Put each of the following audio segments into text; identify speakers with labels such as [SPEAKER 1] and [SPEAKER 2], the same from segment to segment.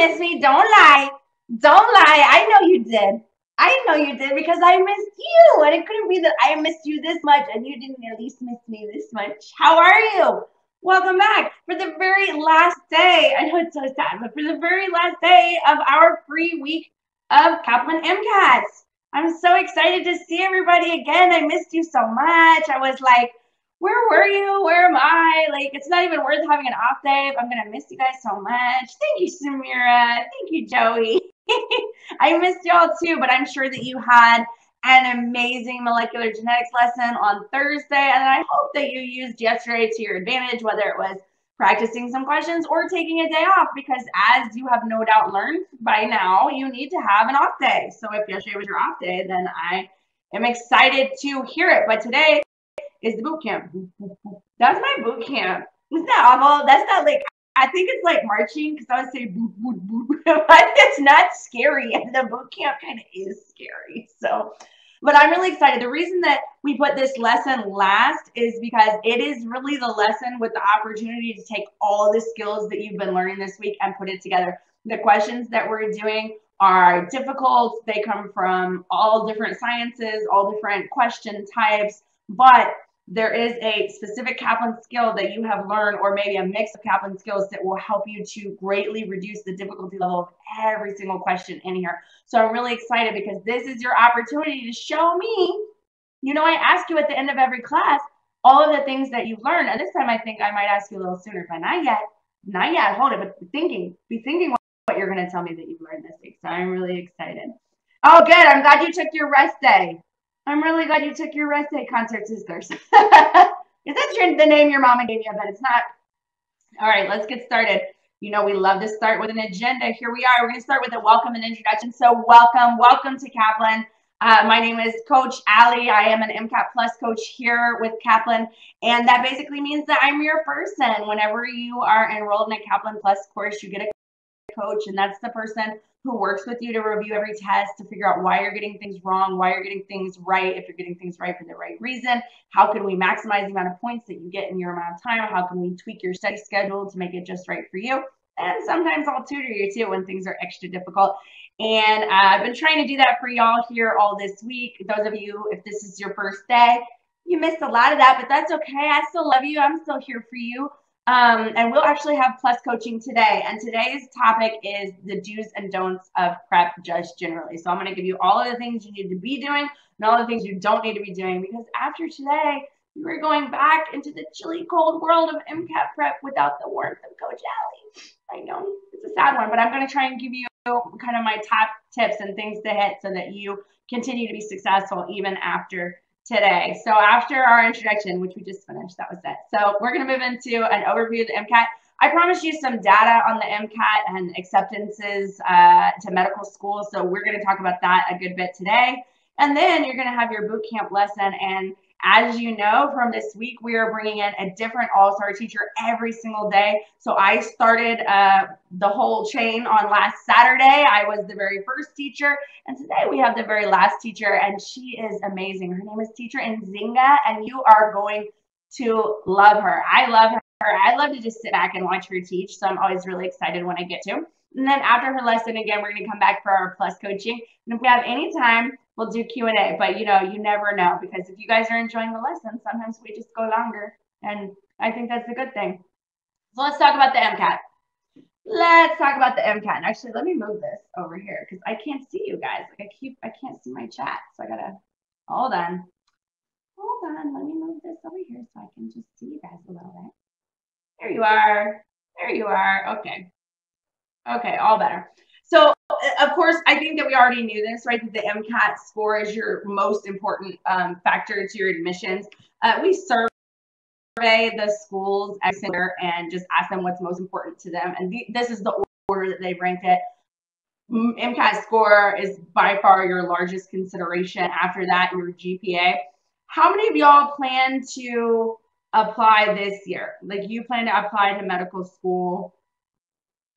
[SPEAKER 1] miss me. Don't lie. Don't lie. I know you did. I know you did because I missed you. And it couldn't be that I missed you this much and you didn't at least miss me this much. How are you? Welcome back for the very last day. I know it's so sad, but for the very last day of our free week of Kaplan MCATs. I'm so excited to see everybody again. I missed you so much. I was like, where were you? Where am I? Like, it's not even worth having an off day if I'm going to miss you guys so much. Thank you, Samira. Thank you, Joey. I missed y'all too, but I'm sure that you had an amazing molecular genetics lesson on Thursday, and I hope that you used yesterday to your advantage, whether it was practicing some questions or taking a day off, because as you have no doubt learned by now, you need to have an off day. So if yesterday was your off day, then I am excited to hear it. But today is the boot camp. That's my boot camp. Isn't that awful? That's not like, I think it's like marching because I would say boot, boot, boot, but it's not scary. And the boot camp kind of is scary. So, but I'm really excited. The reason that we put this lesson last is because it is really the lesson with the opportunity to take all the skills that you've been learning this week and put it together. The questions that we're doing are difficult. They come from all different sciences, all different question types, but there is a specific Kaplan skill that you have learned, or maybe a mix of Kaplan skills that will help you to greatly reduce the difficulty level of every single question in here. So I'm really excited because this is your opportunity to show me, you know, I ask you at the end of every class, all of the things that you've learned. And this time I think I might ask you a little sooner, but not yet, hold it, but be thinking what you're going to tell me that you've learned this week. So I'm really excited. Oh, good. I'm glad you took your rest day. I'm really glad you took your rest day, Concert Sisters. Is that the name your mama gave you? I bet it's not. All right, let's get started. You know, we love to start with an agenda. Here we are. We're going to start with a welcome and introduction. So welcome to Kaplan. My name is Coach Allie. I am an MCAT Plus coach here with Kaplan. And that basically means that I'm your person. Whenever you are enrolled in a Kaplan Plus course, you get a coach, and that's the person who works with you to review every test, to figure out why you're getting things wrong, why you're getting things right, if you're getting things right for the right reason, how can we maximize the amount of points that you get in your amount of time, how can we tweak your study schedule to make it just right for you, and sometimes I'll tutor you too when things are extra difficult. And I've been trying to do that for y'all here all this week. Those of you, if this is your first day, you missed a lot of that, but that's okay. I still love you. I'm still here for you. And we'll actually have plus coaching today. And today's topic is the do's and don'ts of prep just generally. So I'm going to give you all of the things you need to be doing and all the things you don't need to be doing, because after today, we're going back into the chilly, cold world of MCAT prep without the warmth of Coach Allie. I know it's a sad one, but I'm going to try and give you kind of my top tips and things to hit so that you continue to be successful even after today. So after our introduction, which we just finished, that was it. So we're going to move into an overview of the MCAT. I promised you some data on the MCAT and acceptances to medical school. So we're going to talk about that a good bit today. And then you're going to have your boot camp lesson. And as you know, from this week, we are bringing in a different all-star teacher every single day. So I started the whole chain on last Saturday. I was the very first teacher. And today we have the very last teacher, and she is amazing. Her name is Teacher Nzinga, and you are going to love her. I love her. I love to just sit back and watch her teach. So I'm always really excited when I get to. And then after her lesson, again, we're going to come back for our plus coaching. And if we have any time, we'll do Q&A, but you know, you never know, because if you guys are enjoying the lesson, sometimes we just go longer, and I think that's a good thing. So let's talk about the MCAT. Let's talk about the MCAT. And actually, let me move this over here because I can't see you guys. Like I can't see my chat, so I gotta hold on. Let me move this over here so I can just see you guys a little bit. There you are. There you are. Okay, all better. So, of course, I think that we already knew this, right? That the MCAT score is your most important factor to your admissions. We survey the schools and just ask them what's most important to them. And this is the order that they've ranked it. MCAT score is by far your largest consideration. After that, your GPA. How many of y'all plan to apply this year? Like, you plan to apply to medical school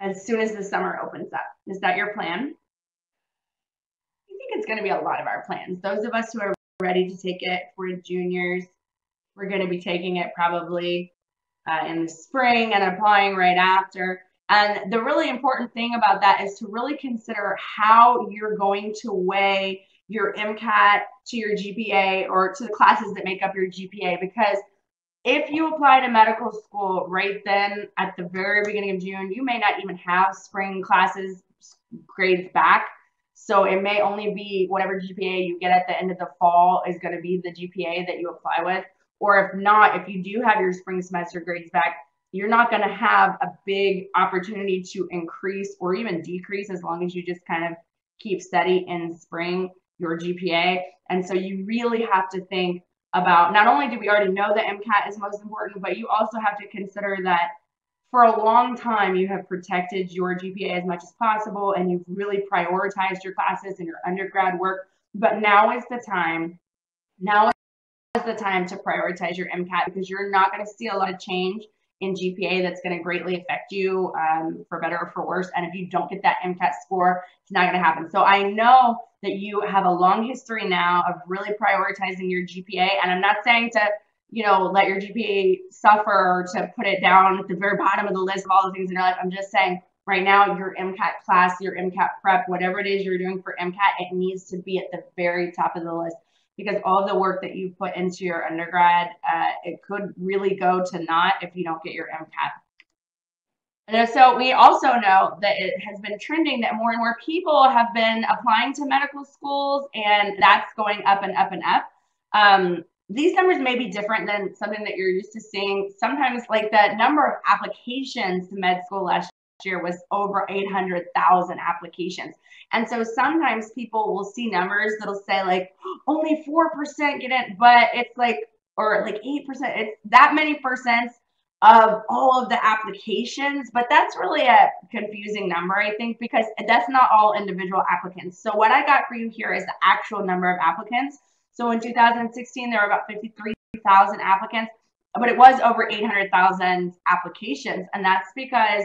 [SPEAKER 1] as soon as the summer opens up? Is that your plan? I think it's going to be a lot of our plans. Those of us who are ready to take it, we're juniors, we're going to be taking it probably in the spring and applying right after. And the really important thing about that is to really consider how you're going to weigh your MCAT to your GPA or to the classes that make up your GPA. Because if you apply to medical school right then at the very beginning of June, you may not even have spring classes grades back. So it may only be whatever GPA you get at the end of the fall is going to be the GPA that you apply with. Or if not, if you do have your spring semester grades back, you're not going to have a big opportunity to increase or even decrease, as long as you just kind of keep steady in spring, your GPA. And so you really have to think about, not only do we already know that MCAT is most important, but you also have to consider that for a long time you have protected your GPA as much as possible, and you've really prioritized your classes and your undergrad work. But now is the time. Now is the time to prioritize your MCAT, because you're not going to see a lot of change in GPA that's going to greatly affect you for better or for worse. And if you don't get that MCAT score, it's not going to happen. So I know that you have a long history now of really prioritizing your GPA. And I'm not saying to, you know, let your GPA suffer or to put it down at the very bottom of the list of all the things in your life. I'm just saying right now, your MCAT class, your MCAT prep, whatever it is you're doing for MCAT, it needs to be at the very top of the list. Because all of the work that you put into your undergrad, it could really go to naught if you don't get your MCAT. And so we also know that it has been trending that more and more people have been applying to medical schools, and that's going up and up and up. These numbers may be different than something that you're used to seeing. Sometimes, like, the number of applications to med school last year was over 800,000 applications. And so sometimes people will see numbers that'll say like only 4% get in, but it's like, or like 8%, it's that many percents of all of the applications. But that's really a confusing number, I think, because that's not all individual applicants. So what I got for you here is the actual number of applicants. So in 2016, there were about 53,000 applicants, but it was over 800,000 applications. And that's because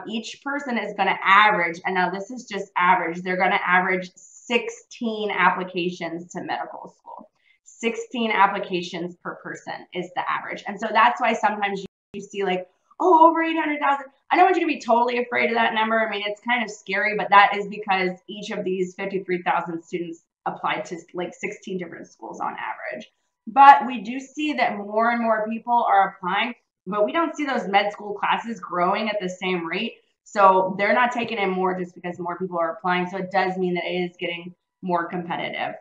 [SPEAKER 1] each person is going to average, and now this is just average, they're going to average 16 applications to medical school. 16 applications per person is the average. And so that's why sometimes you see like, oh, over 800,000. I don't want you to be totally afraid of that number. I mean, it's kind of scary, but that is because each of these 53,000 students applied to like 16 different schools on average. But we do see that more and more people are applying, but we don't see those med school classes growing at the same rate. So they're not taking in more just because more people are applying. So it does mean that it is getting more competitive.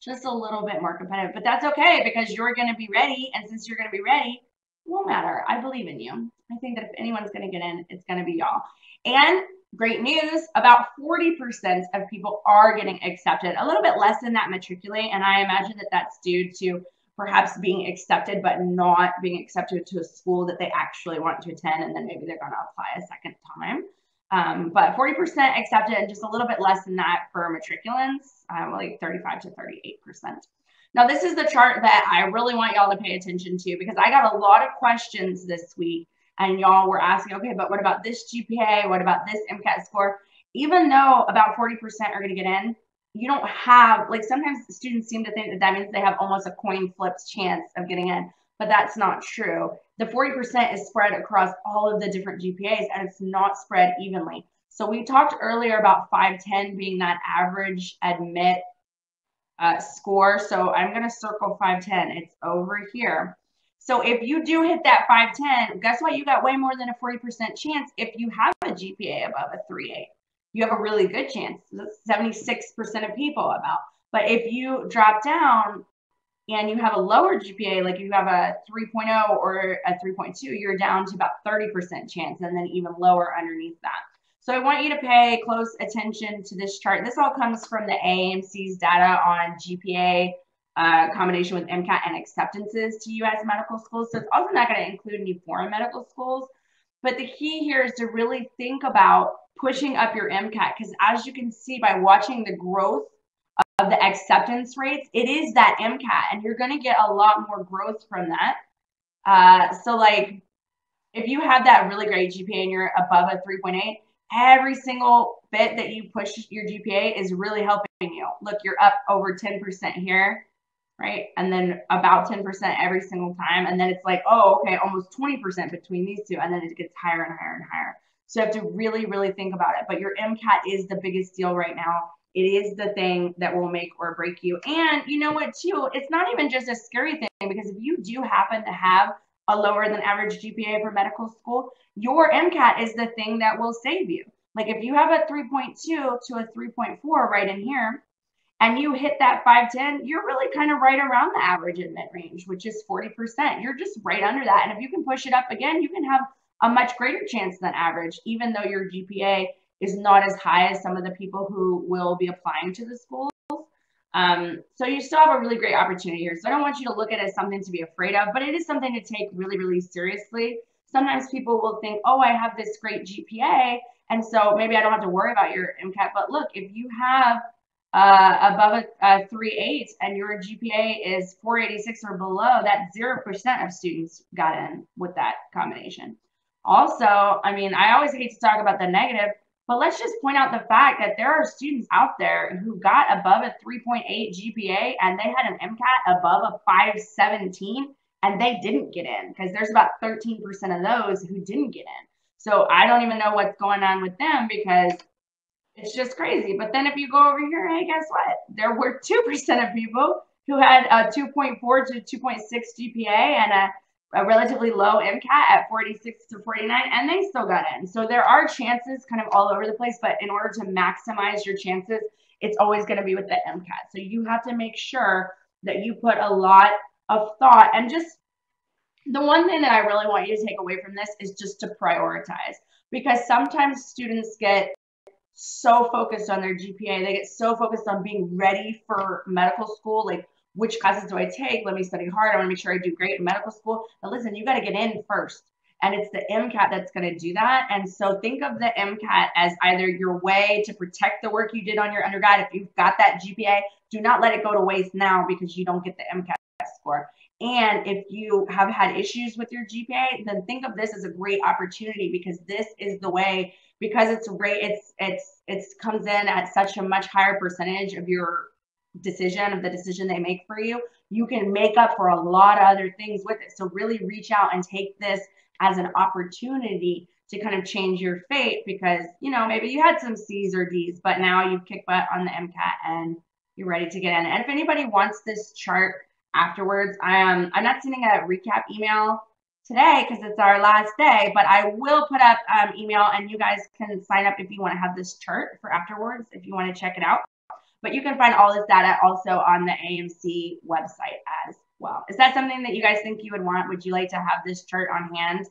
[SPEAKER 1] Just a little bit more competitive, but that's okay, because you're going to be ready. And since you're going to be ready, it won't matter. I believe in you. I think that if anyone's going to get in, it's going to be y'all. And great news, about 40% of people are getting accepted, a little bit less than that matriculate. And I imagine that that's due to perhaps being accepted, but not being accepted to a school that they actually want to attend. And then maybe they're going to apply a second time. But 40% accepted, and just a little bit less than that for matriculants, like 35 to 38%. Now, this is the chart that I really want y'all to pay attention to, because I got a lot of questions this week, and y'all were asking, okay, but what about this GPA? What about this MCAT score? Even though about 40% are going to get in, you don't have, like, sometimes students seem to think that that means they have almost a coin flips chance of getting in, but that's not true. The 40% is spread across all of the different GPAs, and it's not spread evenly. So we talked earlier about 510 being that average admit score. So I'm going to circle 510. It's over here. So if you do hit that 510, guess what? You got way more than a 40% chance if you have a GPA above a 3.8. You have a really good chance. 76% of people about. But if you drop down and you have a lower GPA, like you have a 3.0 or a 3.2, you're down to about 30% chance, and then even lower underneath that. So I want you to pay close attention to this chart. This all comes from the AAMC's data on GPA combination with MCAT and acceptances to U.S. medical schools. So it's also not going to include any foreign medical schools. But the key here is to really think about pushing up your MCAT, because as you can see by watching the growth of the acceptance rates, it is that MCAT, and you're going to get a lot more growth from that. So like if you have that really great GPA and you're above a 3.8, every single bit that you push your GPA is really helping you. Look, you're up over 10% here. right? And then about 10% every single time. And then it's like, oh, okay, almost 20% between these two. And then it gets higher and higher and higher. So you have to really, really think about it. But your MCAT is the biggest deal right now. It is the thing that will make or break you. And you know what, too? It's not even just a scary thing, because if you do happen to have a lower than average GPA for medical school, your MCAT is the thing that will save you. Like if you have a 3.2 to a 3.4 right in here, and you hit that 510, you're really kind of right around the average admit range, which is 40%. You're just right under that. And if you can push it up again, you can have a much greater chance than average, even though your GPA is not as high as some of the people who will be applying to the schools. So you still have a really great opportunity here. So I don't want you to look at it as something to be afraid of, but it is something to take really, really seriously. Sometimes people will think, oh, I have this great GPA, and so maybe I don't have to worry about your MCAT. But look, if you have above a 3.8 and your GPA is 486 or below, that 0% of students got in with that combination. Also, I mean, I always hate to talk about the negative, but let's just point out the fact that there are students out there who got above a 3.8 GPA and they had an MCAT above a 517 and they didn't get in, because there's about 13% of those who didn't get in. So I don't even know what's going on with them, because it's just crazy. But then if you go over here, hey, guess what? There were 2% of people who had a 2.4 to 2.6 GPA and a relatively low MCAT at 46 to 49, and they still got in. So there are chances kind of all over the place, but in order to maximize your chances, it's always going to be with the MCAT. So you have to make sure that you put a lot of thought. And just the one thing that I really want you to take away from this is just to prioritize, because sometimes students get so focused on their GPA, they get so focused on being ready for medical school, like, which classes do I take? Let me study hard. I want to make sure I do great in medical school. But listen, you got to get in first. And it's the MCAT that's going to do that. And so think of the MCAT as either your way to protect the work you did on your undergrad. If you've got that GPA, do not let it go to waste now because you don't get the MCAT score. And if you have had issues with your GPA, then think of this as a great opportunity, because this is the way, because it's comes in at such a much higher percentage of your decision, of the decision they make for you, you can make up for a lot of other things with it. So really reach out and take this as an opportunity to kind of change your fate, because, you know, maybe you had some C's or D's, but now you've kicked butt on the MCAT and you're ready to get in. And if anybody wants this chart afterwards, I'm not sending a recap email today because it's our last day, but I will put up email, and you guys can sign up if you want to have this chart for afterwards, if you want to check it out. But you can find all this data also on the AMC website as well. Is that something that you guys think you would want? Would you like to have this chart on hand?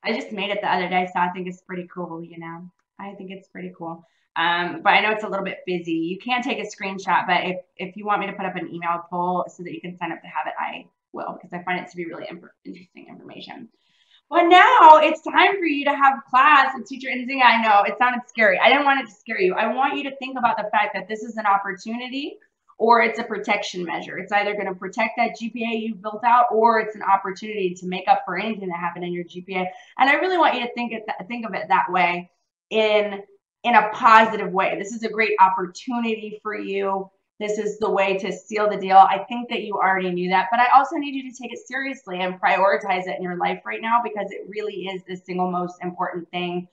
[SPEAKER 1] I just made it the other day, so I think it's pretty cool, you know. I think it's pretty cool. But I know it's a little bit busy. You can take a screenshot, but if you want me to put up an email poll so that you can sign up to have it, I will, because I find it to be really interesting information. But now it's time for you to have class with Teacher Nzinga. I know it sounded scary. I didn't want it to scare you. I want you to think about the fact that this is an opportunity or it's a protection measure. It's either going to protect that GPA you've built out, or it's an opportunity to make up for anything that happened in your GPA. And I really want you to think of it that way, in a positive way. This is a great opportunity for you. This is the way to seal the deal. I think that you already knew that, but I also need you to take it seriously and prioritize it in your life right now, because it really is the single most important thing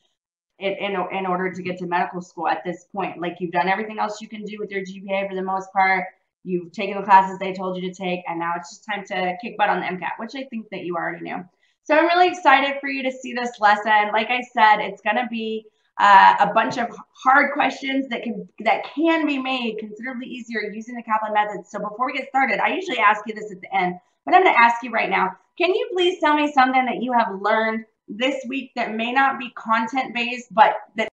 [SPEAKER 1] in order to get to medical school at this point. Like, you've done everything else you can do with your GPA for the most part. You've taken the classes they told you to take, and now it's just time to kick butt on the MCAT, which I think that you already knew. So I'm really excited for you to see this lesson. Like I said, it's going to be a bunch of hard questions that can be made considerably easier using the Kaplan method. So before we get started, I usually ask you this at the end, but I'm going to ask you right now. Can you please tell me something that you have learned this week that may not be content-based, but that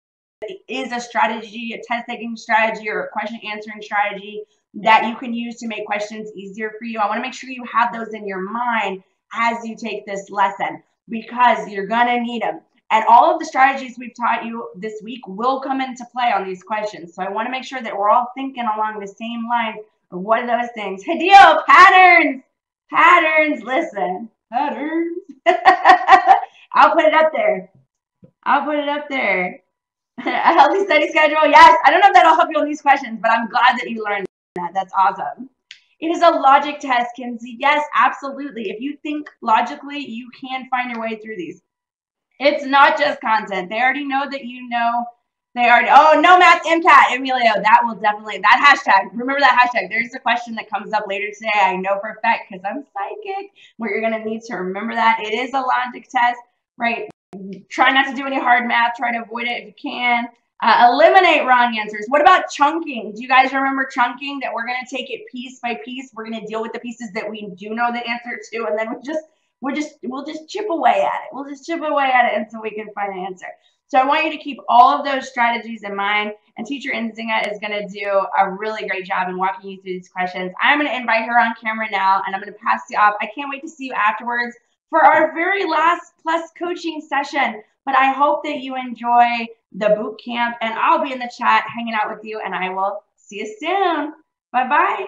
[SPEAKER 1] is a strategy, a test-taking strategy, or a question-answering strategy that you can use to make questions easier for you? I want to make sure you have those in your mind as you take this lesson, because you're going to need them. And all of the strategies we've taught you this week will come into play on these questions. So I want to make sure that we're all thinking along the same lines of what are those things. Hadil, patterns. Patterns, listen. Patterns. I'll put it up there. I'll put it up there. A healthy study schedule. Yes. I don't know if that'll help you on these questions, but I'm glad that you learned that. That's awesome. It is a logic test, Kinsey. Yes, absolutely. If you think logically, you can find your way through these. It's not just content. They already know that you know. They already, oh, no math MCAT, Emilio. That will definitely, that hashtag, remember that hashtag. There's a question that comes up later today. I know for a fact because I'm psychic, where you're going to need to remember that. It is a logic test, right? Try not to do any hard math. Try to avoid it if you can. Eliminate wrong answers. What about chunking? Do you guys remember chunking? That we're going to take it piece by piece. We're going to deal with the pieces that we do know the answer to, and then we'll just chip away at it. We'll just chip away at it until we can find an answer. So I want you to keep all of those strategies in mind, and Teacher Nzinga is going to do a really great job in walking you through these questions. I'm going to invite her on camera now, and I'm going to pass you off. I can't wait to see you afterwards for our very last Plus coaching session. But I hope that you enjoy the boot camp, and I'll be in the chat hanging out with you, and I will see you soon. Bye-bye.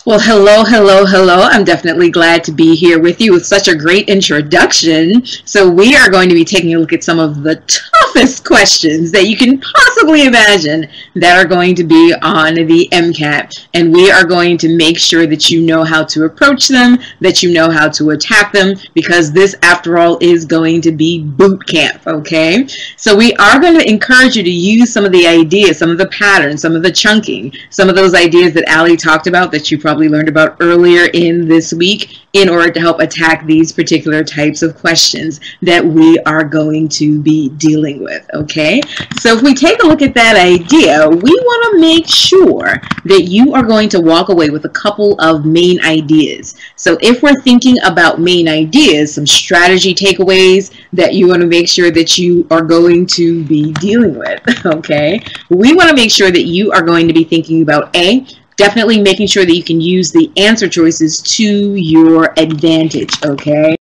[SPEAKER 2] Well, hello, hello, hello. I'm definitely glad to be here with you with such a great introduction. So we are going to be taking a look at some of the toughest questions that you can possibly imagine that are going to be on the MCAT. And we are going to make sure that you know how to approach them, that you know how to attack them, because this, after all, is going to be boot camp, okay? So we are going to encourage you to use some of the ideas, some of the patterns, some of the chunking, some of those ideas that Allie talked about that you probably learned about earlier in this week in order to help attack these particular types of questions that we are going to be dealing with, okay? So if we take a look at that idea, we want to make sure that you are going to walk away with a couple of main ideas. So if we're thinking about main ideas, some strategy takeaways that you want to make sure that you are going to be dealing with, okay? We want to make sure that you are going to be thinking about definitely making sure that you can use the answer choices to your advantage, okay?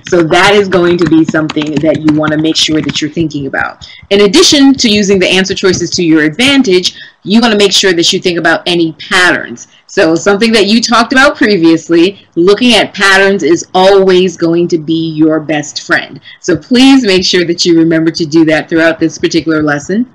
[SPEAKER 2] So that is going to be something that you want to make sure that you're thinking about. In addition to using the answer choices to your advantage, you want to make sure that you think about any patterns. So something that you talked about previously, looking at patterns is always going to be your best friend. So please make sure that you remember to do that throughout this particular lesson.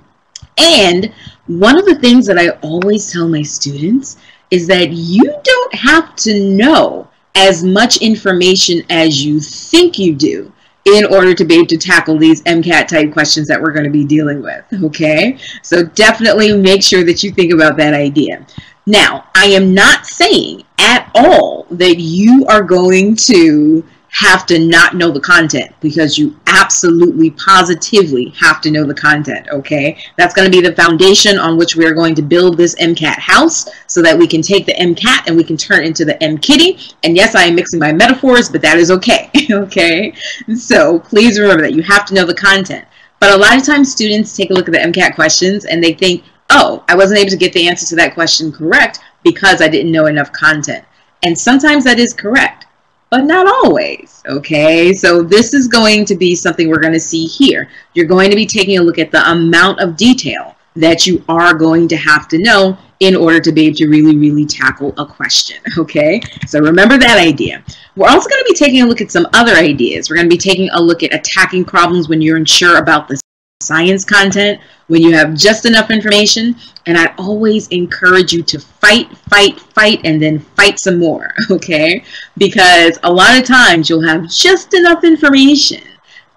[SPEAKER 2] And one of the things that I always tell my students is that you don't have to know as much information as you think you do in order to be able to tackle these MCAT type questions that we're going to be dealing with, okay? So definitely make sure that you think about that idea. Now, I am not saying at all that you are going to have to not know the content, because you absolutely positively have to know the content, okay? That's going to be the foundation on which we are going to build this MCAT house so that we can take the MCAT and we can turn it into the MKitty. And yes, I am mixing my metaphors, but that is okay, okay? So please remember that you have to know the content. But a lot of times students take a look at the MCAT questions and they think, oh, I wasn't able to get the answer to that question correct because I didn't know enough content. And sometimes that is correct, but not always, okay? So this is going to be something we're going to see here. You're going to be taking a look at the amount of detail that you are going to have to know in order to be able to really, really tackle a question, okay? So remember that idea. We're also going to be taking a look at some other ideas. We're going to be taking a look at attacking problems when you're unsure about the science content, when you have just enough information. And I always encourage you to fight, fight, fight, and then fight some more, okay? Because a lot of times you'll have just enough information,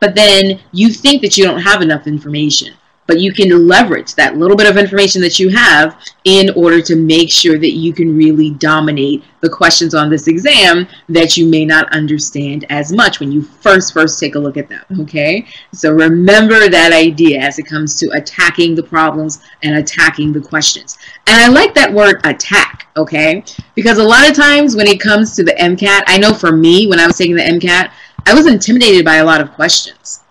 [SPEAKER 2] but then you think that you don't have enough information. But you can leverage that little bit of information that you have in order to make sure that you can really dominate the questions on this exam that you may not understand as much when you first take a look at them, okay? So remember that idea as it comes to attacking the problems and attacking the questions. And I like that word attack, okay? Because a lot of times when it comes to the MCAT, I know for me, when I was taking the MCAT, I was intimidated by a lot of questions.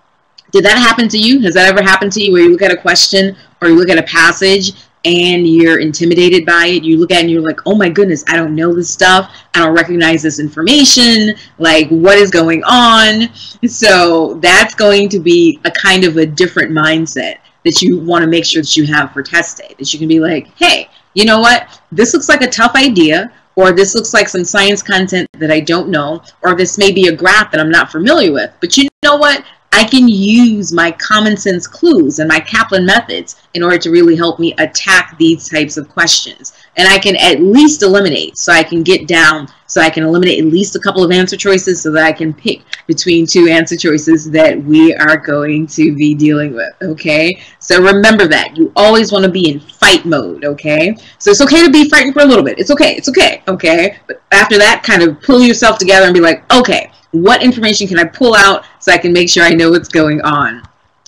[SPEAKER 2] Did that happen to you? Has that ever happened to you where you look at a question or you look at a passage and you're intimidated by it? You look at it and you're like, oh my goodness, I don't know this stuff. I don't recognize this information. Like, what is going on? So that's going to be a kind of a different mindset that you want to make sure that you have for test day. That you can be like, hey, you know what? This looks like a tough idea, or this looks like some science content that I don't know, or this may be a graph that I'm not familiar with. But you know what? I can use my common sense clues and my Kaplan methods in order to really help me attack these types of questions. And I can at least eliminate, so I can get down, so I can eliminate at least a couple of answer choices so that I can pick between two answer choices that we are going to be dealing with, okay? So remember that. You always want to be in fight mode, okay? So it's okay to be frightened for a little bit. It's okay, okay? But after that, kind of pull yourself together and be like, okay, what information can I pull out so I can make sure I know what's going on?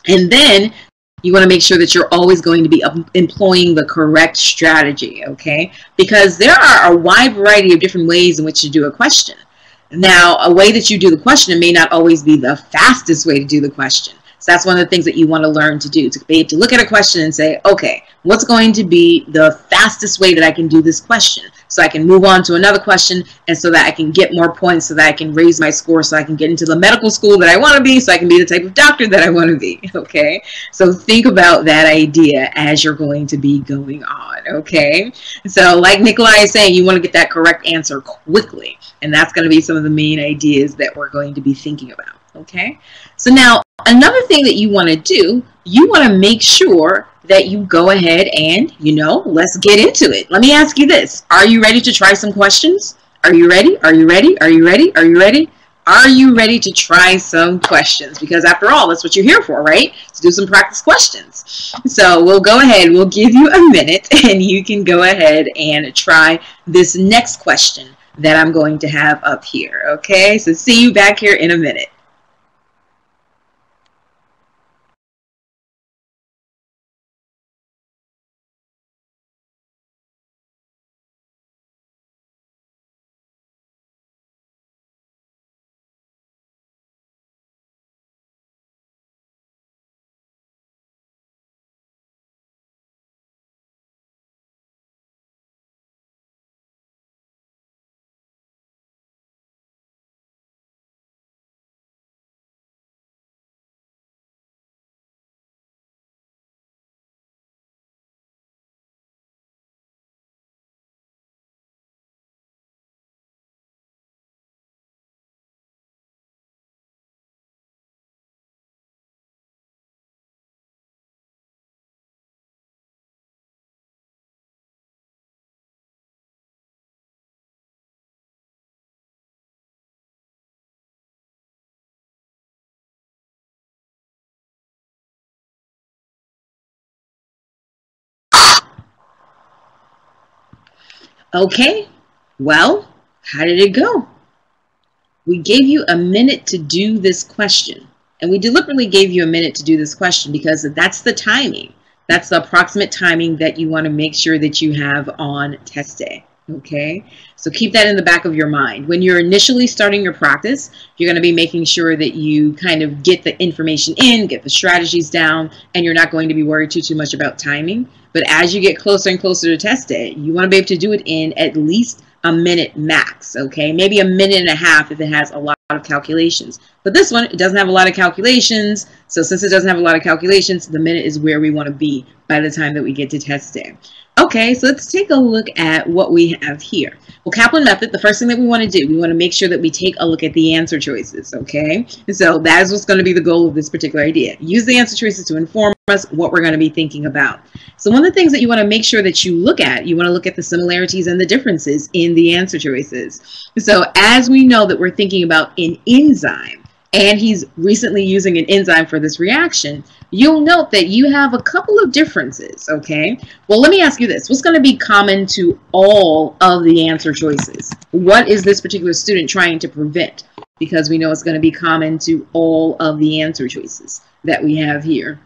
[SPEAKER 2] And then you want to make sure that you're always going to be employing the correct strategy, okay? Because there are a wide variety of different ways in which to do a question. Now, a way that you do the question may not always be the fastest way to do the question. So that's one of the things that you want to learn to do, to be able to look at a question and say, okay, what's going to be the fastest way that I can do this question? So I can move on to another question, and so that I can get more points, so that I can raise my score, so I can get into the medical school that I want to be, so I can be the type of doctor that I want to be, okay? So think about that idea as you're going to be going on, okay? So like Nikolai is saying, you want to get that correct answer quickly, and that's going to be some of the main ideas that we're going to be thinking about, okay? So now, another thing that you want to do, you want to make sure that you go ahead and, let's get into it. Let me ask you this. Are you ready to try some questions? Are you ready? Are you ready? Are you ready? Are you ready? Are you ready to try some questions? Because after all, that's what you're here for, right? To do some practice questions. So we'll go ahead. We'll give you a minute, and you can go ahead and try this next question that I'm going to have up here, okay? So see you back here in a minute. Okay, well, how did it go? We gave you a minute to do this question. And we deliberately gave you a minute to do this question because that's the timing. That's the approximate timing that you want to make sure that you have on test day. Okay, so keep that in the back of your mind. When you're initially starting your practice, you're going to be making sure that you kind of get the information in, get the strategies down, and you're not going to be worried too much about timing. But as you get closer and closer to test day, you want to be able to do it in at least a minute max, okay? Maybe a minute and a half if it has a lot of calculations. But this one, it doesn't have a lot of calculations. So since it doesn't have a lot of calculations, the minute is where we want to be by the time that we get to test day. Okay, so let's take a look at what we have here. Well, Kaplan method, the first thing that we want to do, we want to make sure that we take a look at the answer choices, okay? And so that is what's going to be the goal of this particular idea. Use the answer choices to inform us what we're going to be thinking about. So one of the things that you want to make sure that you look at the similarities and the differences in the answer choices. So as we know that we're thinking about an enzyme, and he's recently using an enzyme for this reaction, you'll note that you have a couple of differences, okay? Well, let me ask you this. What's going to be common to all of the answer choices? What is this particular student trying to prevent? Because we know it's going to be common to all of the answer choices that we have here.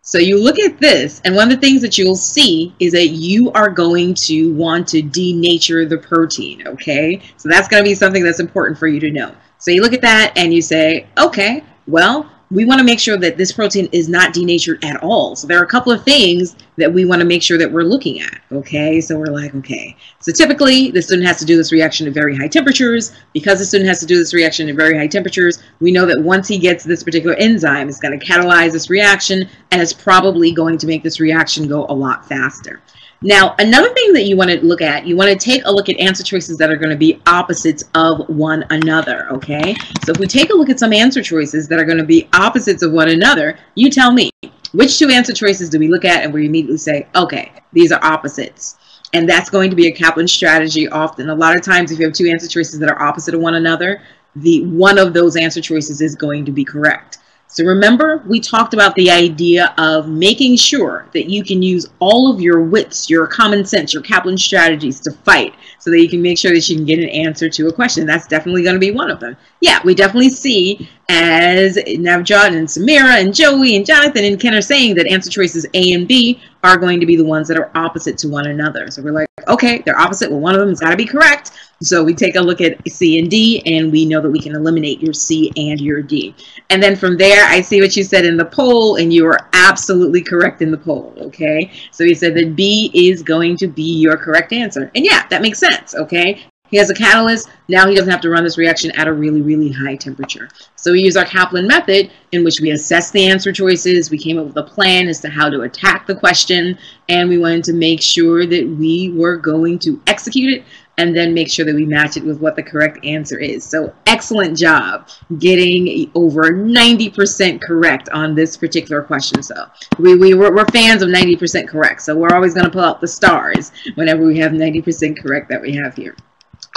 [SPEAKER 2] So you look at this, and one of the things that you'll see is that you are going to want to denature the protein, okay? So that's going to be something that's important for you to know. So you look at that and you say, okay, well, we want to make sure that this protein is not denatured at all. So there are a couple of things that we want to make sure that we're looking at. Okay, so we're like, okay, so typically the student has to do this reaction at very high temperatures. Because the student has to do this reaction at very high temperatures, we know that once he gets this particular enzyme, it's going to catalyze this reaction, and it's probably going to make this reaction go a lot faster. Now, another thing that you want to look at, you want to take a look at answer choices that are going to be opposites of one another, okay? So if we take a look at some answer choices that are going to be opposites of one another, you tell me, which two answer choices do we look at and we immediately say, okay, these are opposites? And that's going to be a Kaplan strategy often. A lot of times if you have two answer choices that are opposite of one another, one of those answer choices is going to be correct. So remember, we talked about the idea of making sure that you can use all of your wits, your common sense, your Kaplan strategies to fight so that you can make sure that you can get an answer to a question. That's definitely going to be one of them. Yeah, we definitely see, as Navjot and Samira and Joey and Jonathan and Ken are saying, that answer choices A and B are going to be the ones that are opposite to one another. So we're like, okay, they're opposite. Well, one of them has got to be correct. So we take a look at C and D, and we know that we can eliminate your C and your D. And then from there, I see what you said in the poll, and you are absolutely correct in the poll, okay? So you said that B is going to be your correct answer. And yeah, that makes sense, okay? He has a catalyst. Now he doesn't have to run this reaction at a really, really high temperature. So we use our Kaplan method in which we assess the answer choices. We came up with a plan as to how to attack the question, and we wanted to make sure that we were going to execute it and then make sure that we match it with what the correct answer is. So excellent job getting over 90% correct on this particular question. So we're fans of 90% correct. So we're always going to pull out the stars whenever we have 90% correct that we have here.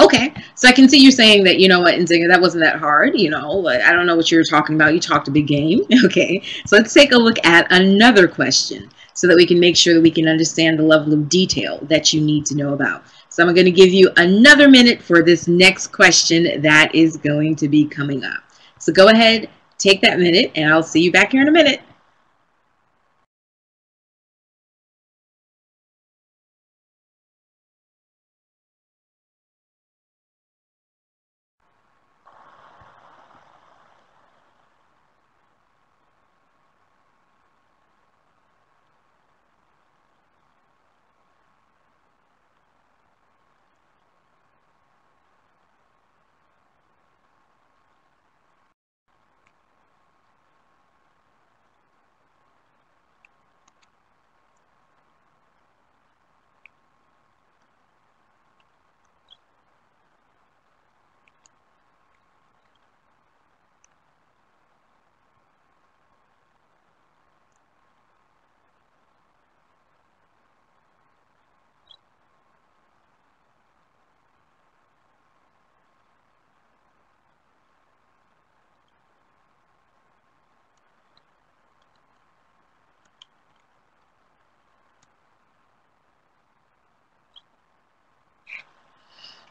[SPEAKER 2] Okay, so I can see you saying that, you know what, Nzinga, that wasn't that hard, you know, I don't know what you're talking about. You talked a big game. Okay, so let's take a look at another question so that we can make sure that we can understand the level of detail that you need to know about. So I'm going to give you another minute for this next question that is going to be coming up. So go ahead, take that minute, and I'll see you back here in a minute.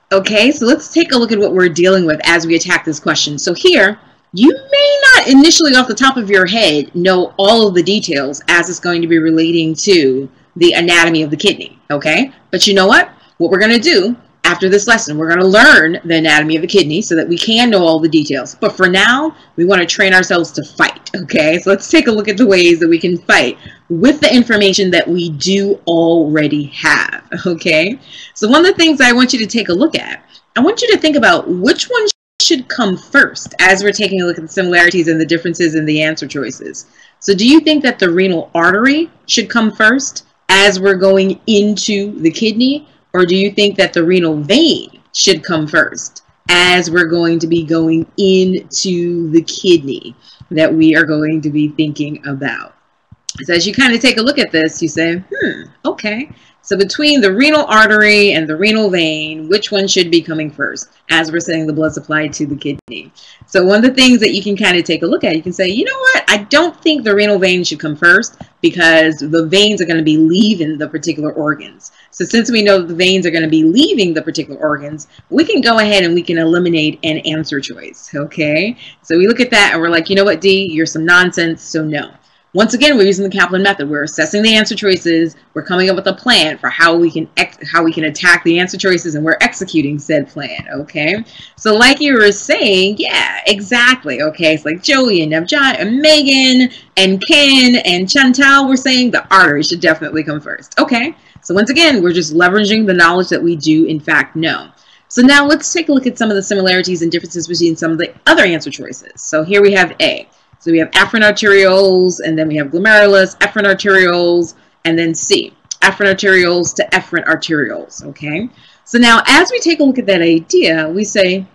[SPEAKER 2] Okay, so let's take a look at what we're dealing with as we attack this question. So here, you may not initially off the top of your head know all of the details as it's going to be relating to the anatomy of the kidney, okay? But you know what? What we're going to do after this lesson, we're going to learn the anatomy of the kidney so that we can know all the details. But for now, we want to train ourselves to fight, okay? So let's take a look at the ways that we can fight with the information that we do already have, okay? So one of the things I want you to take a look at, I want you to think about which one should come first as we're taking a look at the similarities and the differences in the answer choices. So do you think that the renal artery should come first as we're going into the kidney? Or do you think that the renal vein should come first as we're going to be going into the kidney that we are going to be thinking about? So as you kind of take a look at this, you say, okay. So between the renal artery and the renal vein, which one should be coming first as we're sending the blood supply to the kidney? So one of the things that you can kind of take a look at, you can say, you know what, I don't think the renal vein should come first because the veins are going to be leaving the particular organs. So since we know the veins are going to be leaving the particular organs, we can go ahead and we can eliminate an answer choice, okay? So we look at that and we're like, you know what, D, you're some nonsense, so no. Once again, we're using the Kaplan method. We're assessing the answer choices. We're coming up with a plan for how we can attack the answer choices, and we're executing said plan. Okay. So, like you were saying, yeah, exactly. Okay. It's like Joey and Navjot and Megan and Ken and Chantal were saying the artery should definitely come first. Okay. So once again, we're just leveraging the knowledge that we do in fact know. So now let's take a look at some of the similarities and differences between some of the other answer choices. So here we have A. So we have afferent arterioles, and then we have glomerulus, efferent arterioles, and then C, afferent arterioles to efferent arterioles, okay? So now as we take a look at that idea, we say,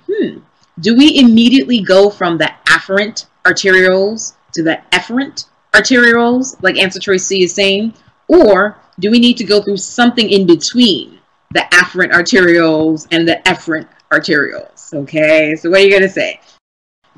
[SPEAKER 2] do we immediately go from the afferent arterioles to the efferent arterioles, like answer choice C is saying, or do we need to go through something in between the afferent arterioles and the efferent arterioles, okay? So what are you going to say?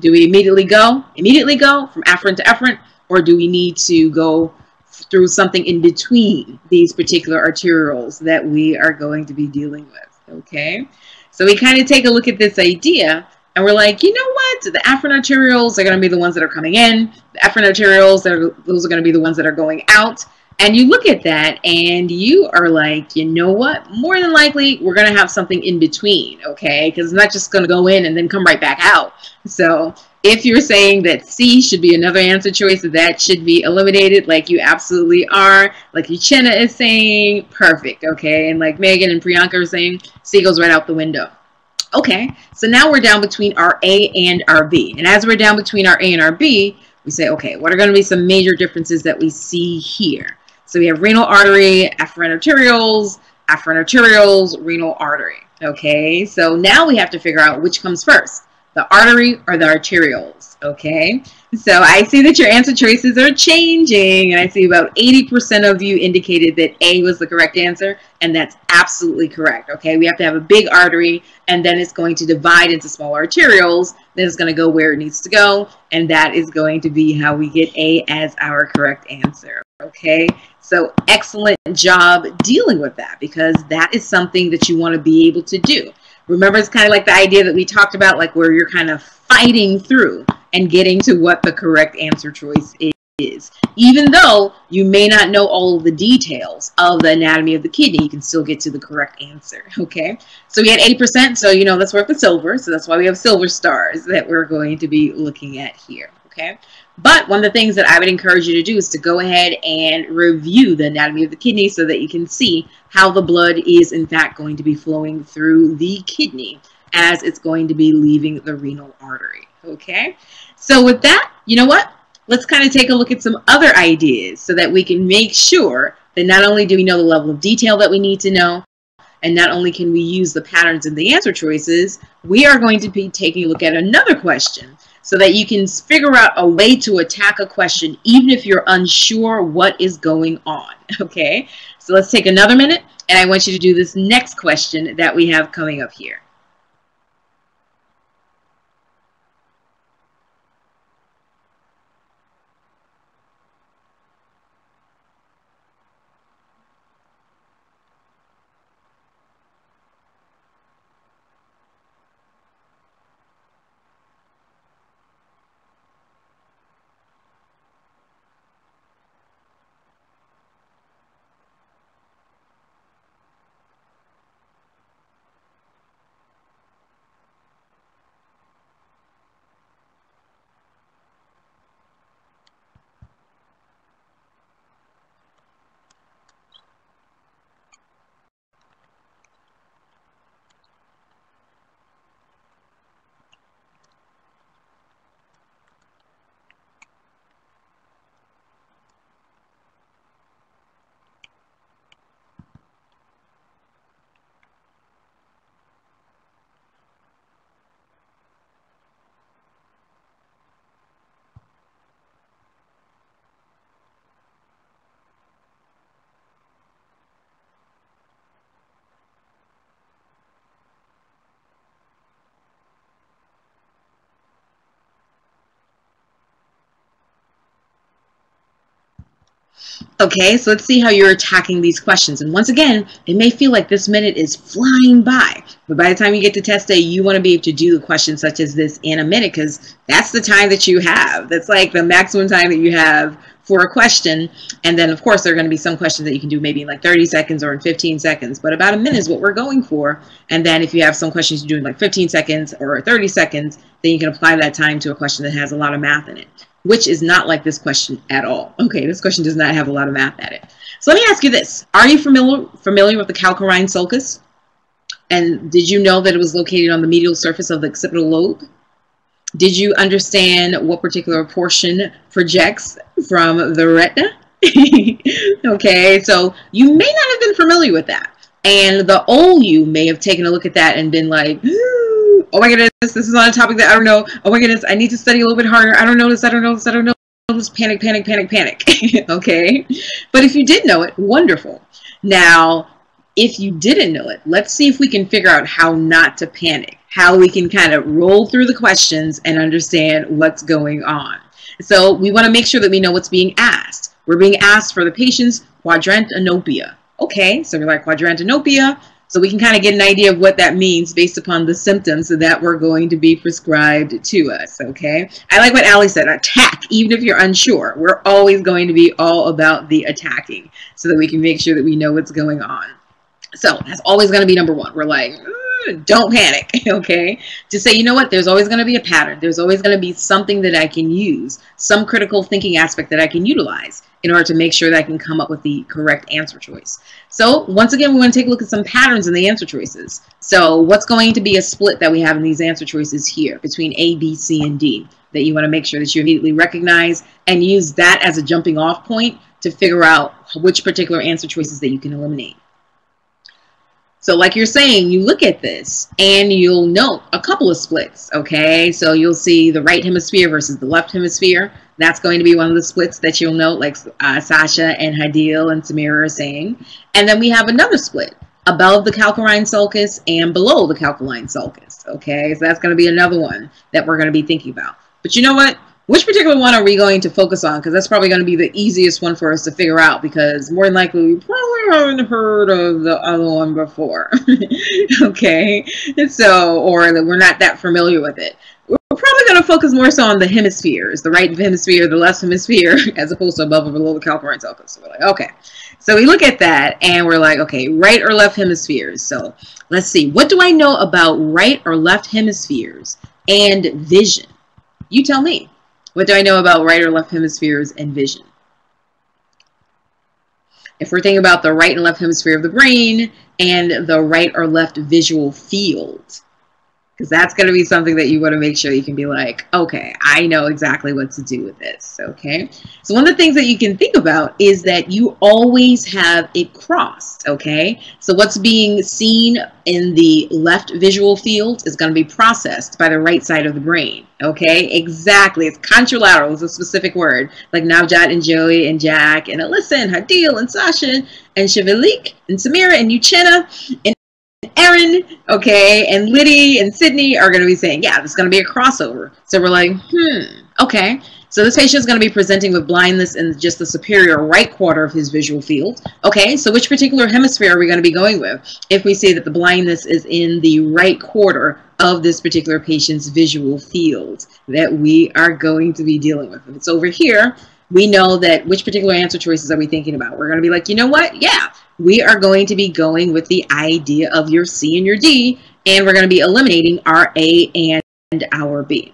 [SPEAKER 2] Do we immediately go from afferent to efferent, or do we need to go through something in between these particular arterioles that we are going to be dealing with, okay? So we kind of take a look at this idea, and we're like, you know what? The afferent arterioles are going to be the ones that are coming in. The efferent arterioles, those are going to be the ones that are going out. And you look at that and you are like, you know what? More than likely, we're going to have something in between, okay? Because it's not just going to go in and then come right back out. So if you're saying that C should be another answer choice, that should be eliminated, like you absolutely are, like Uchenna is saying, perfect, okay? And like Megan and Priyanka are saying, C goes right out the window. Okay, so now we're down between our A and our B. And as we're down between our A and our B, we say, okay, what are going to be some major differences that we see here? So we have renal artery, afferent arterioles, renal artery. Okay, so now we have to figure out which comes first, the artery or the arterioles. Okay, so I see that your answer choices are changing, and I see about 80% of you indicated that A was the correct answer, and that's absolutely correct. Okay, we have to have a big artery, and then it's going to divide into smaller arterioles, then it's going to go where it needs to go, and that is going to be how we get A as our correct answer. Okay, so excellent job dealing with that, because that is something that you want to be able to do. Remember, it's kind of like the idea that we talked about, like where you're kind of fighting through and getting to what the correct answer choice is. Even though you may not know all of the details of the anatomy of the kidney, you can still get to the correct answer, okay? So we had 80%, so you know that's worth the silver, so that's why we have silver stars that we're going to be looking at here, okay? But one of the things that I would encourage you to do is to go ahead and review the anatomy of the kidney so that you can see how the blood is in fact going to be flowing through the kidney as it's going to be leaving the renal artery, okay? So with that, you know what? Let's kind of take a look at some other ideas so that we can make sure that not only do we know the level of detail that we need to know, and not only can we use the patterns in the answer choices, we are going to be taking a look at another question so that you can figure out a way to attack a question even if you're unsure what is going on, okay? So let's take another minute, and I want you to do this next question that we have coming up here. Okay, so let's see how you're attacking these questions. And once again, it may feel like this minute is flying by, but by the time you get to test day, you want to be able to do the questions such as this in a minute, because that's the time that you have. That's like the maximum time that you have for a question. And then, of course, there are going to be some questions that you can do maybe in like 30 seconds or in 15 seconds. But about a minute is what we're going for. And then if you have some questions you do in like 15 seconds or 30 seconds, then you can apply that time to a question that has a lot of math in it, which is not like this question at all. Okay, this question does not have a lot of math at it. So let me ask you this. Are you familiar with the calcarine sulcus? And did you know that it was located on the medial surface of the occipital lobe? Did you understand what particular portion projects from the retina? Okay, so you may not have been familiar with that. And the old you may have taken a look at that and been like, oh my goodness, this is on a topic that I don't know. Oh my goodness, I need to study a little bit harder. I don't know this, I don't know this, I don't know. Just panic, panic, panic, panic. Okay, but if you did know it, wonderful. Now, if you didn't know it, let's see if we can figure out how not to panic, how we can kind of roll through the questions and understand what's going on. So we want to make sure that we know what's being asked. We're being asked for the patient's quadrantanopia. Okay, so we're like quadrantanopia, so we can kind of get an idea of what that means based upon the symptoms that were going to be prescribed to us, okay? I like what Allie said, attack, even if you're unsure. We're always going to be all about the attacking so that we can make sure that we know what's going on. So that's always going to be number one. We're like, don't panic, okay? To say, you know what, there's always going to be a pattern. There's always going to be something that I can use, some critical thinking aspect that I can utilize in order to make sure that I can come up with the correct answer choice. So once again, we want to take a look at some patterns in the answer choices. So what's going to be a split that we have in these answer choices here between A, B, C, and D that you want to make sure that you immediately recognize and use that as a jumping off point to figure out which particular answer choices that you can eliminate. So like you're saying, you look at this and you'll note a couple of splits, okay? So you'll see the right hemisphere versus the left hemisphere. That's going to be one of the splits that you'll note, like Sasha and Hadil and Samira are saying. And then we have another split above the calcarine sulcus and below the calcarine sulcus, okay? So that's going to be another one that we're going to be thinking about. But you know what? Which particular one are we going to focus on? Because that's probably going to be the easiest one for us to figure out, because more than likely we probably haven't heard of the other one before. Okay, so, or that we're not that familiar with it. We're probably going to focus more so on the hemispheres, the right hemisphere, the left hemisphere, as opposed to above or below the calcarine sulcus. So we're like, okay. So we look at that and we're like, okay, right or left hemispheres. So let's see, what do I know about right or left hemispheres and vision? You tell me. What do I know about right or left hemispheres and vision? If we're thinking about the right and left hemisphere of the brain and the right or left visual field, because that's going to be something that you want to make sure you can be like, okay, I know exactly what to do with this, okay? So one of the things that you can think about is that you always have it crossed, okay? So what's being seen in the left visual field is going to be processed by the right side of the brain, okay? Exactly. It's contralateral is a specific word, like Navjot and Joey and Jack and Alyssa and Hadil and Sasha and Shivalik and Samira and Uchenna and Erin, okay, and Liddy and Sydney are going to be saying, yeah, there's going to be a crossover. So we're like, okay. So this patient is going to be presenting with blindness in just the superior right quarter of his visual field. Okay, so which particular hemisphere are we going to be going with if we say that the blindness is in the right quarter of this particular patient's visual field that we are going to be dealing with? If it's over here, we know that which particular answer choices are we thinking about? We're going to be like, you know what? Yeah, we are going to be going with the idea of your C and your D, and we're going to be eliminating our A and our B.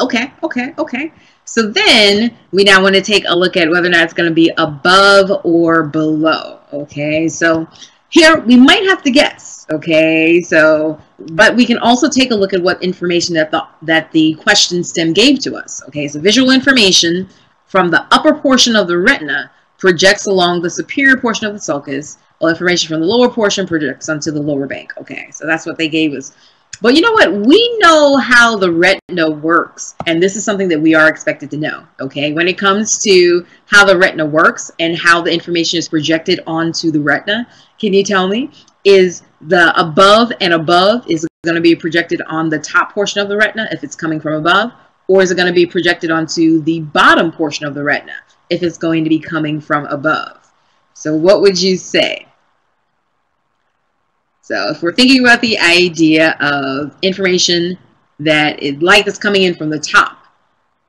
[SPEAKER 2] Okay, okay, okay. So then we now want to take a look at whether or not it's going to be above or below. Okay, so here we might have to guess. Okay, so but we can also take a look at what information that the question stem gave to us. Okay, so visual information from the upper portion of the retina projects along the superior portion of the sulcus, while information from the lower portion projects onto the lower bank. Okay, so that's what they gave us. But you know what? We know how the retina works, and this is something that we are expected to know, okay? When it comes to how the retina works and how the information is projected onto the retina, can you tell me, is the above and above is going to be projected on the top portion of the retina if it's coming from above, or is it going to be projected onto the bottom portion of the retina if it's going to be coming from above? So what would you say? So if we're thinking about the idea of information that is light that's coming in from the top,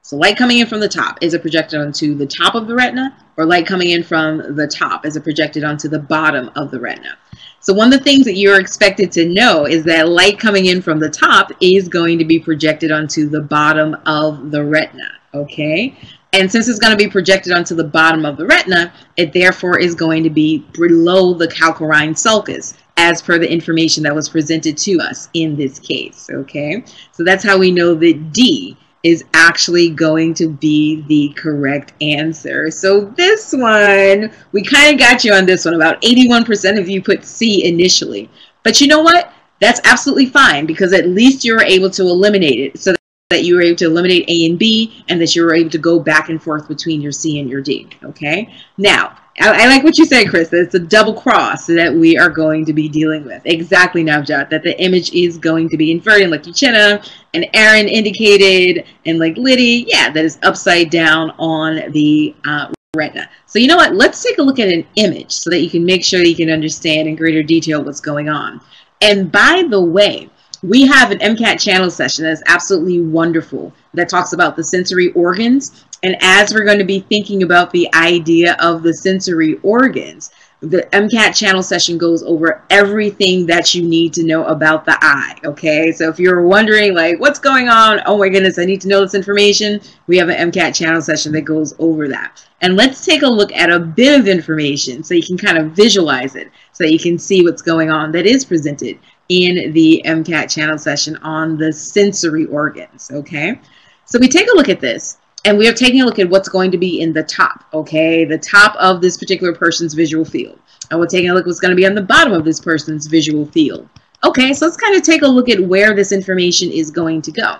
[SPEAKER 2] So light coming in from the top, is it projected onto the top of the retina, or light coming in from the top, is it projected onto the bottom of the retina? So one of the things that you're expected to know is that light coming in from the top is going to be projected onto the bottom of the retina, okay? And since it's going to be projected onto the bottom of the retina, it therefore is going to be below the calcarine sulcus, as per the information that was presented to us in this case, okay? So that's how we know that D is actually going to be the correct answer. So this one, we kind of got you on this one. About 81% of you put C initially. But you know what? That's absolutely fine, because at least you were able to eliminate it, so that you were able to eliminate A and B, and that you were able to go back and forth between your C and your D, okay? Now, I like what you said, Chris, that it's a double cross that we are going to be dealing with. Exactly, Navjot, that the image is going to be inverted, like Uchenna and Aaron indicated, and like Liddy, yeah, that is upside down on the retina. So you know what? Let's take a look at an image so that you can make sure that you can understand in greater detail what's going on. And by the way, we have an MCAT channel session that's absolutely wonderful that talks about the sensory organs. And as we're going to be thinking about the idea of the sensory organs, the MCAT channel session goes over everything that you need to know about the eye, okay? So if you're wondering, like, what's going on? Oh my goodness, I need to know this information. We have an MCAT channel session that goes over that. And let's take a look at a bit of information so you can kind of visualize it, so you can see what's going on that is presented in the MCAT channel session on the sensory organs, okay? So we take a look at this, and we are taking a look at what's going to be in the top, okay? The top of this particular person's visual field. And we're taking a look at what's going to be on the bottom of this person's visual field. Okay, so let's kind of take a look at where this information is going to go.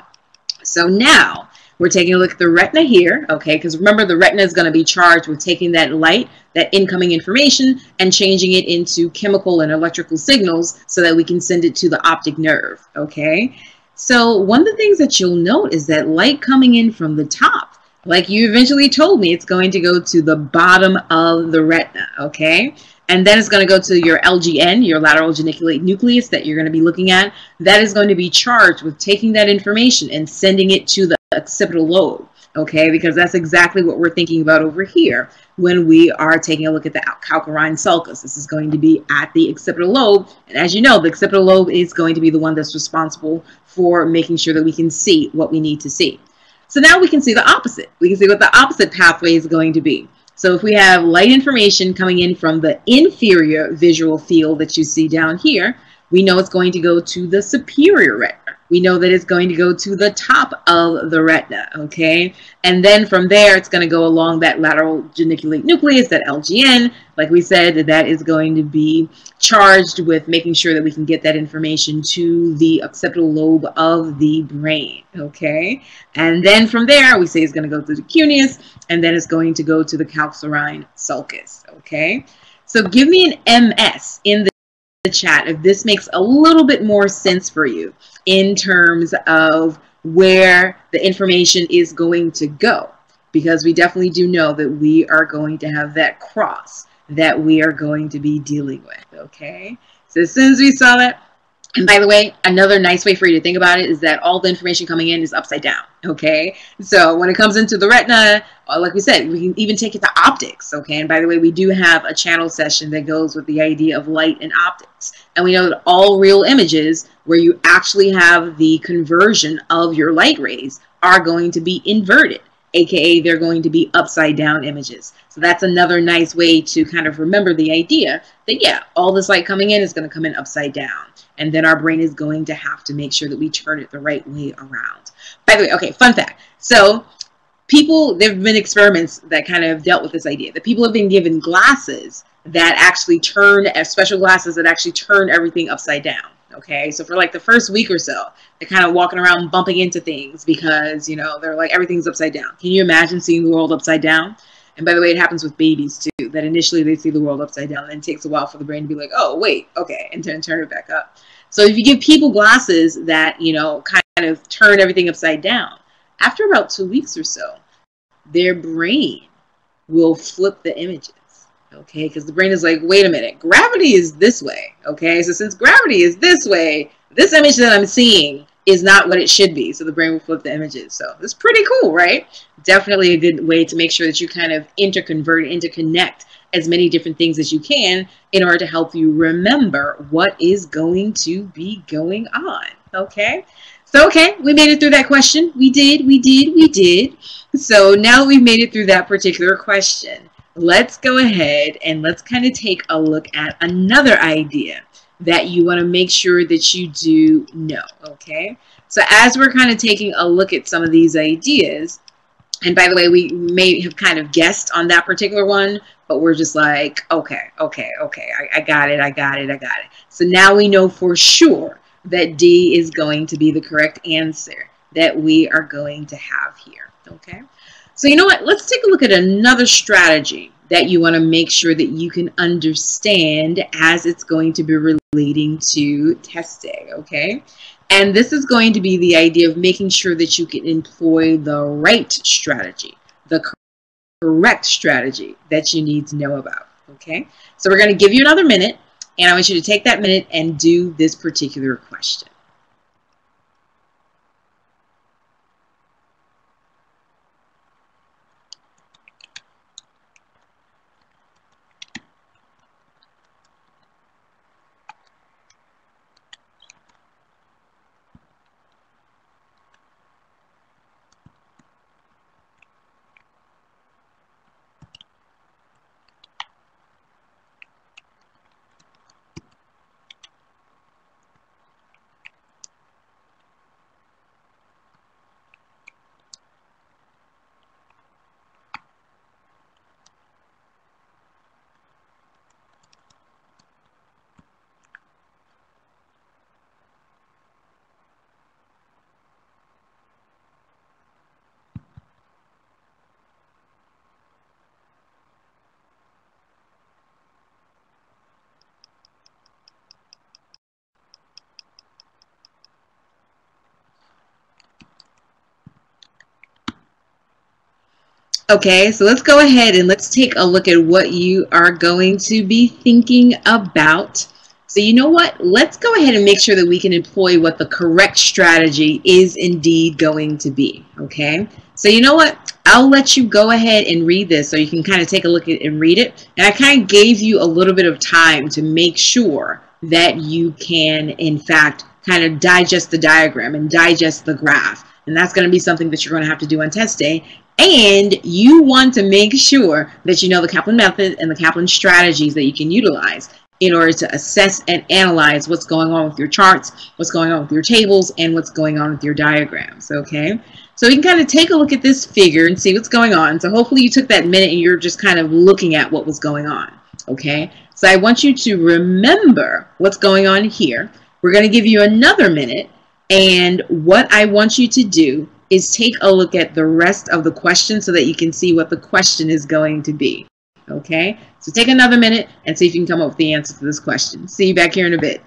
[SPEAKER 2] So now, we're taking a look at the retina here, okay? Because remember, the retina is going to be charged with taking that light, that incoming information, and changing it into chemical and electrical signals so that we can send it to the optic nerve, okay? So one of the things that you'll note is that light coming in from the top, like you eventually told me, it's going to go to the bottom of the retina, okay? And then it's going to go to your LGN, your lateral geniculate nucleus that you're going to be looking at. That is going to be charged with taking that information and sending it to the occipital lobe, okay? Because that's exactly what we're thinking about over here when we are taking a look at the calcarine sulcus. This is going to be at the occipital lobe. And as you know, the occipital lobe is going to be the one that's responsible for making sure that we can see what we need to see. So now we can see the opposite. We can see what the opposite pathway is going to be. So if we have light information coming in from the inferior visual field that you see down here, we know it's going to go to the superior retina. We know that it's going to go to the top of the retina, okay? And then from there, it's going to go along that lateral geniculate nucleus, that LGN. Like we said, that is going to be charged with making sure that we can get that information to the occipital lobe of the brain, okay? And then from there, we say it's going to go to the cuneus, and then it's going to go to the calcarine sulcus, okay? So give me an MS in the chat if this makes a little bit more sense for you in terms of where the information is going to go, because we definitely do know that we are going to have that cross that we are going to be dealing with, okay? So as soon as we saw that, and by the way, another nice way for you to think about it is that all the information coming in is upside down, okay? So when it comes into the retina, like we said, we can even take it to optics, okay? And by the way, we do have a channel session that goes with the idea of light and optics. And we know that all real images where you actually have the conversion of your light rays are going to be inverted, aka they're going to be upside down images. So that's another nice way to kind of remember the idea that, yeah, all this light coming in is going to come in upside down. And then our brain is going to have to make sure that we turn it the right way around. By the way, okay, fun fact. So people, there have been experiments that kind of dealt with this idea, that people have been given glasses that actually turn, special glasses that actually turn everything upside down. Okay, so for like the first week or so, they're kind of walking around bumping into things because, you know, they're like, everything's upside down. Can you imagine seeing the world upside down? And by the way, it happens with babies too, that initially they see the world upside down, and then it takes a while for the brain to be like, oh, wait, okay, and then turn it back up. So if you give people glasses that, you know, kind of turn everything upside down, after about 2 weeks or so, their brain will flip the images. Okay, because the brain is like, wait a minute, gravity is this way. Okay, so since gravity is this way, this image that I'm seeing is not what it should be. So the brain will flip the images. So it's pretty cool, right? Definitely a good way to make sure that you kind of interconnect as many different things as you can in order to help you remember what is going to be going on. Okay? So, okay, we made it through that question. We did. So now that we've made it through that particular question, let's go ahead and let's kind of take a look at another idea that you want to make sure that you do know, okay? So as we're kind of taking a look at some of these ideas, and by the way, we may have kind of guessed on that particular one, but we're just like, okay, I got it. So now we know for sure that D is going to be the correct answer that we are going to have here, okay? So you know what? Let's take a look at another strategy that you want to make sure that you can understand as it's going to be relating to test day, okay? And this is going to be the idea of making sure that you can employ the right strategy, the correct strategy that you need to know about, okay? So we're going to give you another minute, and I want you to take that minute and do this particular question. Okay, so let's go ahead and let's take a look at what you are going to be thinking about. So you know what? Let's go ahead and make sure that we can employ what the correct strategy is indeed going to be, okay? So you know what? I'll let you go ahead and read this so you can kind of take a look at it and read it. And I kind of gave you a little bit of time to make sure that you can, in fact, kind of digest the diagram and digest the graph. And that's going to be something that you're going to have to do on test day. And you want to make sure that you know the Kaplan method and the Kaplan strategies that you can utilize in order to assess and analyze what's going on with your charts, what's going on with your tables, and what's going on with your diagrams, okay? So we can kind of take a look at this figure and see what's going on. So hopefully you took that minute and you're just kind of looking at what was going on, okay? So I want you to remember what's going on here. We're going to give you another minute, and what I want you to do is take a look at the rest of the question so that you can see what the question is going to be. Okay? So take another minute and see if you can come up with the answer to this question. See you back here in a bit.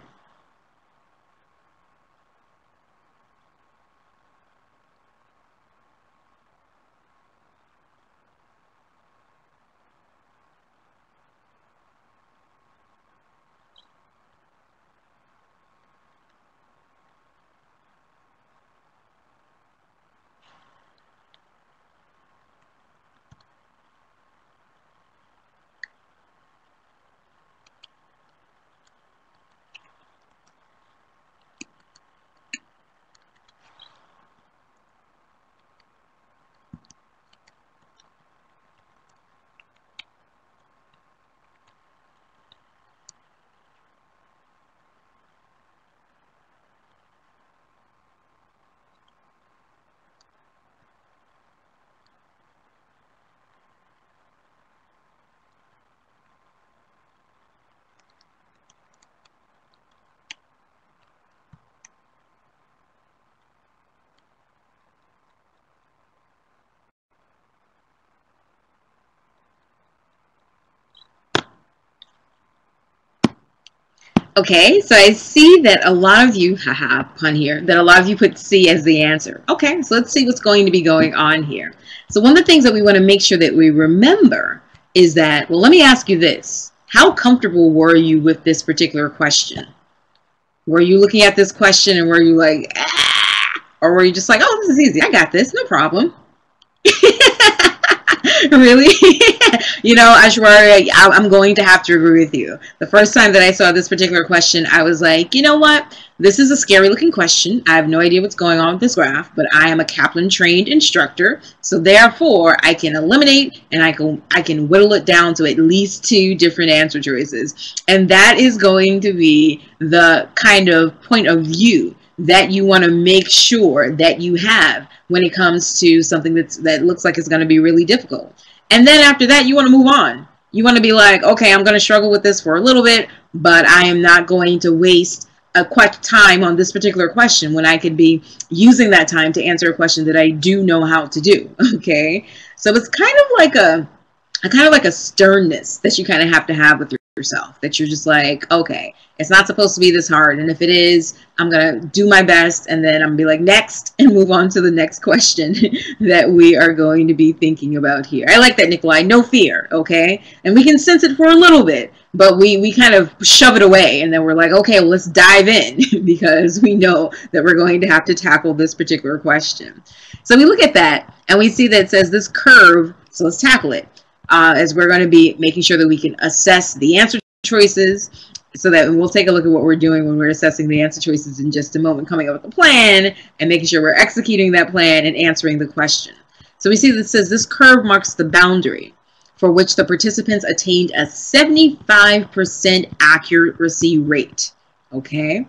[SPEAKER 2] Okay, so I see that a lot of you, haha, pun here, that a lot of you put C as the answer. Okay, so let's see what's going to be going on here. So one of the things that we want to make sure that we remember is that, well, let me ask you this. How comfortable were you with this particular question? Were you looking at this question and were you like, Or were you just like, oh, this is easy, I got this, no problem? Really? You know, Ashwarya, I'm going to have to agree with you. The first time that I saw this particular question, I was like, you know what? This is a scary looking question. I have no idea what's going on with this graph, but I am a Kaplan trained instructor. So therefore, I can eliminate and I can whittle it down to at least 2 different answer choices. And that is going to be the kind of point of view that you want to make sure that you have when it comes to something that looks like it's going to be really difficult. And then after that, you want to move on. You want to be like, okay, I'm going to struggle with this for a little bit, but I am not going to waste quite time on this particular question when I could be using that time to answer a question that I do know how to do. Okay, so it's kind of like a sternness that you kind of have with yourself, that you're just like, okay, it's not supposed to be this hard, and if it is, I'm gonna do my best, and then I'm gonna be like, next, and move on to the next question that we are going to be thinking about here. I like that, Nikolai. No fear, okay? And we can sense it for a little bit, but we kind of shove it away, and then we're like, okay, well, let's dive in because we know that we're going to have to tackle this particular question. So we look at that, and we see that it says this curve, so let's tackle it. As we're going to be making sure that we can assess the answer choices, so that we'll take a look at what we're doing when we're assessing the answer choices in just a moment, coming up with a plan and making sure we're executing that plan and answering the question. So we see that it says this curve marks the boundary for which the participants attained a 75% accuracy rate. Okay,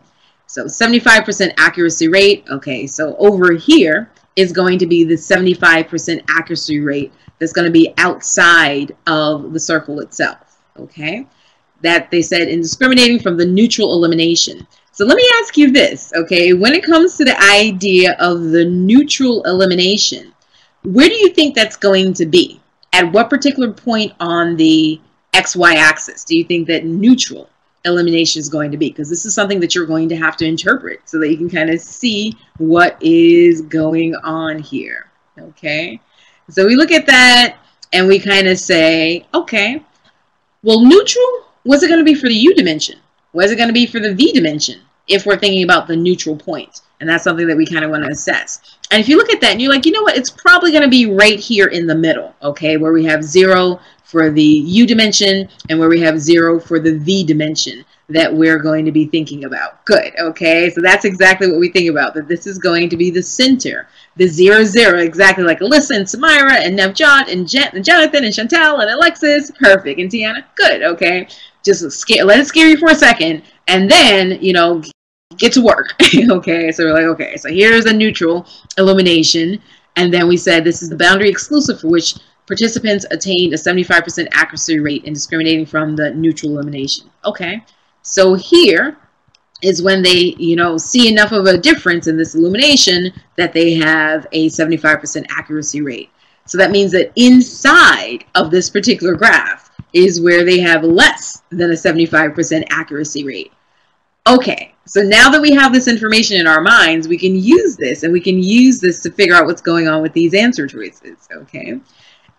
[SPEAKER 2] so 75% accuracy rate. Okay, so over here is going to be the 75% accuracy rate that's going to be outside of the circle itself. Okay, that they said in discriminating from the neutral elimination. So let me ask you this, okay? When it comes to the idea of the neutral elimination, where do you think that's going to be? At what particular point on the XY axis do you think that neutral elimination is going to be? Because this is something that you're going to have to interpret so that you can kind of see what is going on here, okay? So we look at that and we kind of say, okay, well, neutral, what's it going to be for the U dimension? What's it going to be for the V dimension if we're thinking about the neutral point? And that's something that we kind of want to assess. And if you look at that and you're like, you know what, it's probably going to be right here in the middle, okay, where we have 0 for the U dimension and where we have 0 for the V dimension that we're going to be thinking about. Good, okay, so that's exactly what we think about, that this is going to be the center. The 0, 0, exactly like Alyssa and Samira and Navjot and Jonathan and Chantel and Alexis. Perfect. And Tiana. Good, okay. Just let it scare you for a second and then, you know, get to work. Okay, so we're like, okay, so here's a neutral illumination. And then we said this is the boundary exclusive for which participants attained a 75% accuracy rate in discriminating from the neutral elimination. Okay, so here is when they, you know, see enough of a difference in this illumination that they have a 75% accuracy rate. So that means that inside of this particular graph is where they have less than a 75% accuracy rate. Okay, so now that we have this information in our minds, we can use this, and we can use this to figure out what's going on with these answer choices, okay?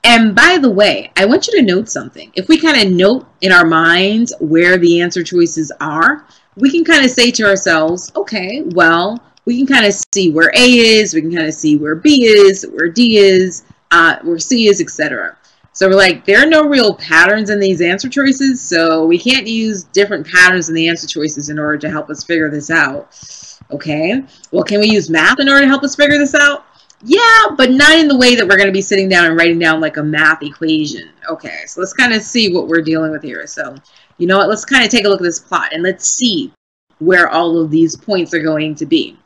[SPEAKER 2] And by the way, I want you to note something. If we kind of note in our minds where the answer choices are, we can kind of say to ourselves, okay, well, we can kind of see where A is, we can kind of see where B is, where D is, where C is, etc. So we're like, there are no real patterns in these answer choices, so we can't use different patterns in the answer choices in order to help us figure this out. Okay, well, can we use math in order to help us figure this out? Yeah, but not in the way that we're going to be sitting down and writing down like a math equation. Okay, so let's kind of see what we're dealing with here. So, you know what, let's kind of take a look at this plot and let's see where all of these points are going to be.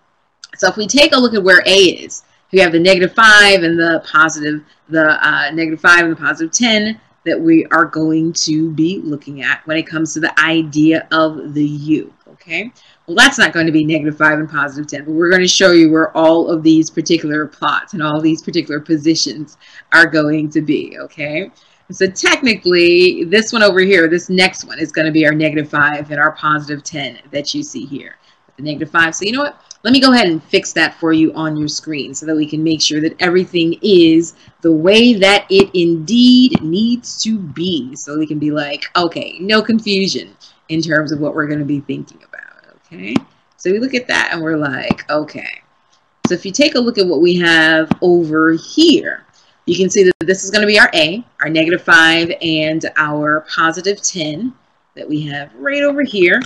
[SPEAKER 2] So if we take a look at where A is, we have the -5 and the positive, -5 and the positive 10 that we are going to be looking at when it comes to the idea of the U, okay? Well, that's not going to be -5 and positive 10, but we're going to show you where all of these particular plots and all of these particular positions are going to be, okay? So technically, this one over here, this next one is going to be our -5 and our positive 10 that you see here. The -5. So you know what? Let me go ahead and fix that for you on your screen so that we can make sure that everything is the way that it indeed needs to be. So we can be like, okay, no confusion in terms of what we're going to be thinking about, okay? So we look at that and we're like, okay, So if you take a look at what we have over here, you can see that this is going to be our A, our -5, and our +10 that we have right over here.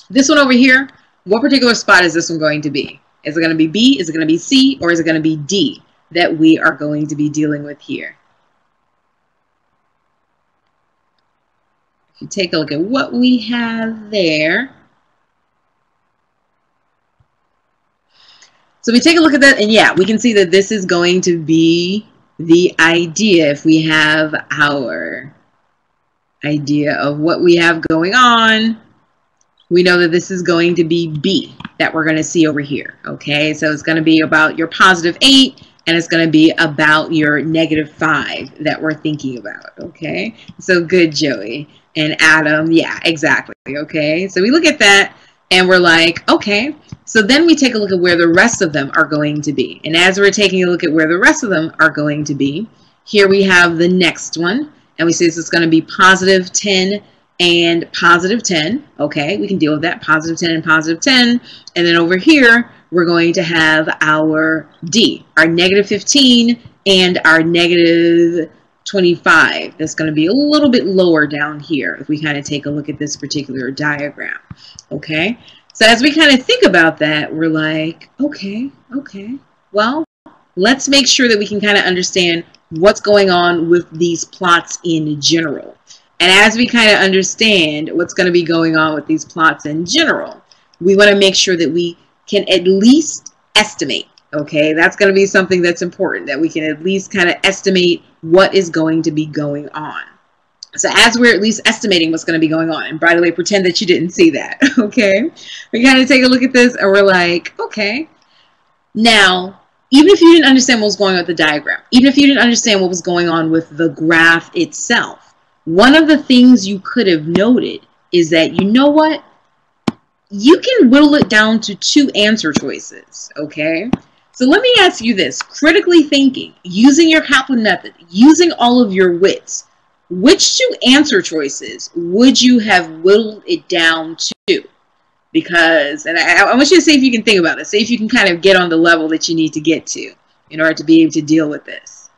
[SPEAKER 2] This one over here, what particular spot is this one going to be? Is it going to be B, is it going to be C, or is it going to be D that we are going to be dealing with here? If you take a look at what we have there. So we take a look at that, and yeah, we can see that this is going to be the idea. If we have our idea of what we have going on, we know that this is going to be B that we're going to see over here. Okay, so it's going to be about your +8, and it's going to be about your -5 that we're thinking about. Okay, so good, Joey and Adam. Yeah, exactly. Okay, so we look at that and we're like, okay, so then we take a look at where the rest of them are going to be. And as we're taking a look at where the rest of them are going to be, here we have the next one, and we say this is going to be +10 and +10. Okay, we can deal with that, +10 and +10. And then over here, we're going to have our D, our -15 and our -25. That's going to be a little bit lower down here if we kind of take a look at this particular diagram. Okay, so as we kind of think about that, we're like, okay, well, let's make sure that we can kind of understand what's going on with these plots in general. And as we kind of understand what's going to be going on with these plots in general, we want to make sure that we can at least estimate. Okay, that's going to be something that's important, that we can at least kind of estimate what is going to be going on. So as we're at least estimating what's going to be going on, and by the way, pretend that you didn't see that. Okay, we kind of take a look at this and we're like, okay, now, even if you didn't understand what was going on with the diagram, even if you didn't understand what was going on with the graph itself, one of the things you could have noted is that, you know what, you can whittle it down to 2 answer choices. Okay, so let me ask you this, critically thinking, using your Kaplan method, using all of your wits, which 2 answer choices would you have whittled it down to? Because, and I want you to see if you can think about it. See if you can kind of get on the level that you need to get to in order to be able to deal with this.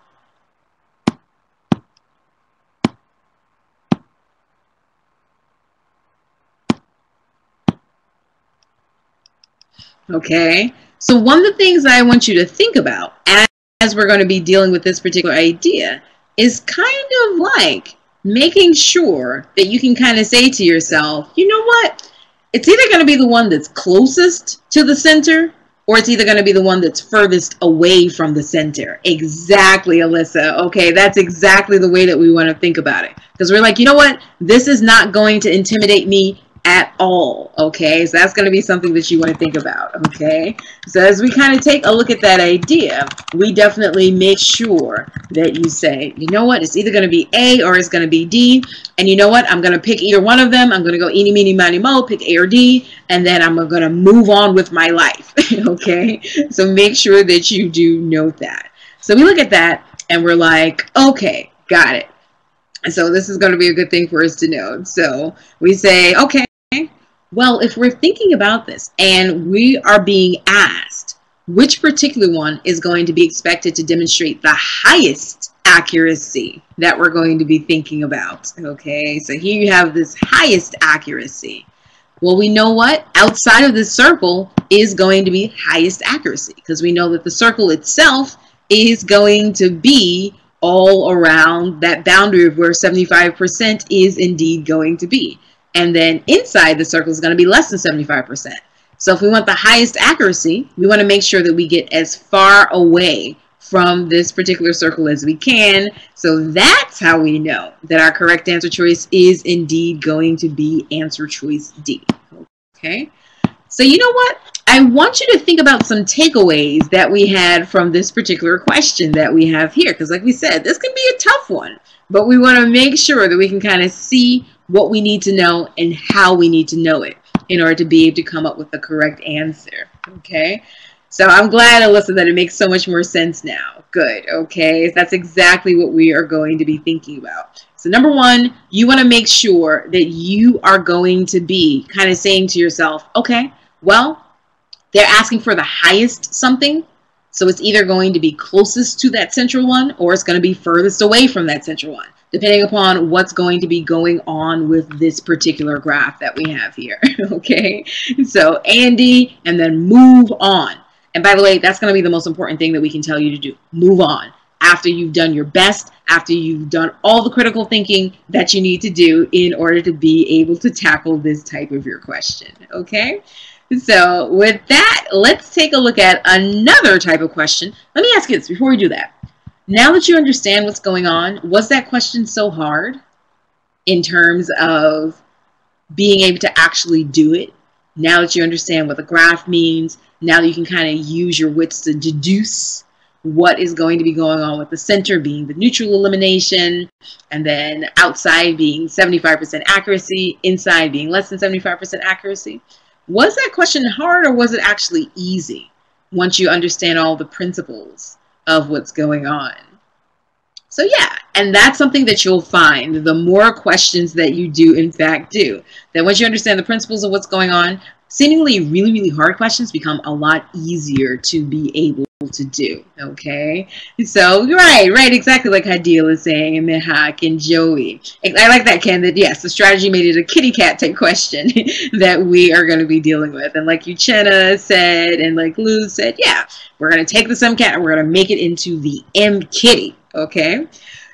[SPEAKER 2] Okay, so one of the things I want you to think about as we're going to be dealing with this particular idea is kind of like making sure that you can kind of say to yourself, you know what? It's either going to be the one that's closest to the center, or it's either going to be the one that's furthest away from the center. Exactly, Alyssa. Okay, that's exactly the way that we want to think about it. Because we're like, you know what? This is not going to intimidate me at all. Okay, so that's going to be something that you want to think about. Okay, so as we kind of take a look at that idea, we definitely make sure that you say, you know what, it's either going to be A or it's going to be D, and you know what, I'm going to pick either one of them. I'm going to go eeny, meeny, miny, mo, pick A or D, and then I'm going to move on with my life. Okay, so make sure that you do note that. So we look at that and we're like, okay, got it. So this is going to be a good thing for us to know. So we say, okay, well, if we're thinking about this and we are being asked which particular one is going to be expected to demonstrate the highest accuracy that we're going to be thinking about. Okay, so here you have this highest accuracy. Well, we know what? Outside of this circle is going to be highest accuracy, because we know that the circle itself is going to be all around that boundary of where 75% is indeed going to be. And then inside the circle is going to be less than 75%. So if we want the highest accuracy, we want to make sure that we get as far away from this particular circle as we can. So that's how we know that our correct answer choice is indeed going to be answer choice D. Okay. So you know what? I want you to think about some takeaways that we had from this particular question that we have here. Because like we said, this can be a tough one, but we want to make sure that we can kind of see what we need to know and how we need to know it in order to be able to come up with the correct answer. Okay. So I'm glad, Alyssa, that it makes so much more sense now. Good. Okay. That's exactly what we are going to be thinking about. So number one, you want to make sure that you are going to be kind of saying to yourself, okay, well, they're asking for the highest something. So it's either going to be closest to that central one or it's going to be furthest away from that central one, depending upon what's going to be going on with this particular graph that we have here. Okay, so A and D, and then move on. And by the way, that's going to be the most important thing that we can tell you to do. Move on. After you've done your best, after you've done all the critical thinking that you need to do in order to be able to tackle this type of your question. Okay? So with that, let's take a look at another type of question. Let me ask you this before we do that. Now that you understand what's going on, was that question so hard in terms of being able to actually do it? Now that you understand what the graph means, now that you can kind of use your wits to deduce what is going to be going on with the center being the neutral elimination, and then outside being 75% accuracy, inside being less than 75% accuracy. Was that question hard or was it actually easy once you understand all the principles of what's going on? So yeah, and that's something that you'll find the more questions that you do in fact do. That once you understand the principles of what's going on, seemingly really, really hard questions become a lot easier to be able to do. Okay, so right, exactly like Hadil is saying, and Mihak and Joey. I like that, Ken, that yes, the strategy made it a kitty cat type question that we are going to be dealing with. And like Uchenna said, and like Luz said, yeah, we're going to take this MCAT and we're going to make it into the M-Kitty. Okay,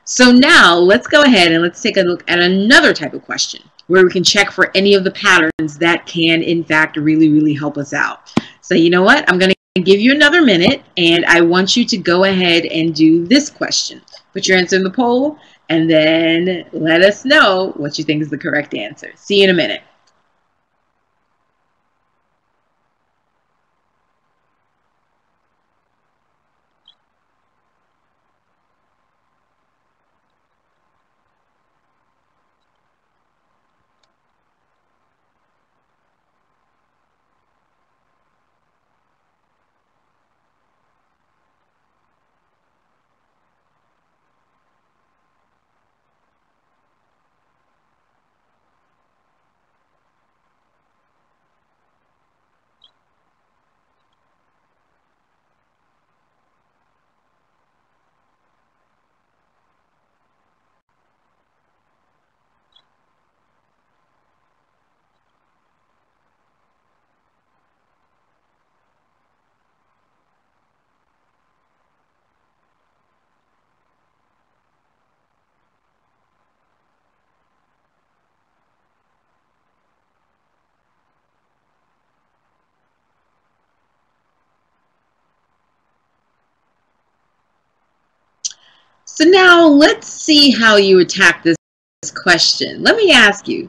[SPEAKER 2] so now let's go ahead and let's take a look at another type of question where we can check for any of the patterns that can in fact really, really help us out. So you know what, I'm going to give you another minute and I want you to go ahead and do this question. Put your answer in the poll and then let us know what you think is the correct answer. See you in a minute. So now let's see how you attack this question. Let me ask you,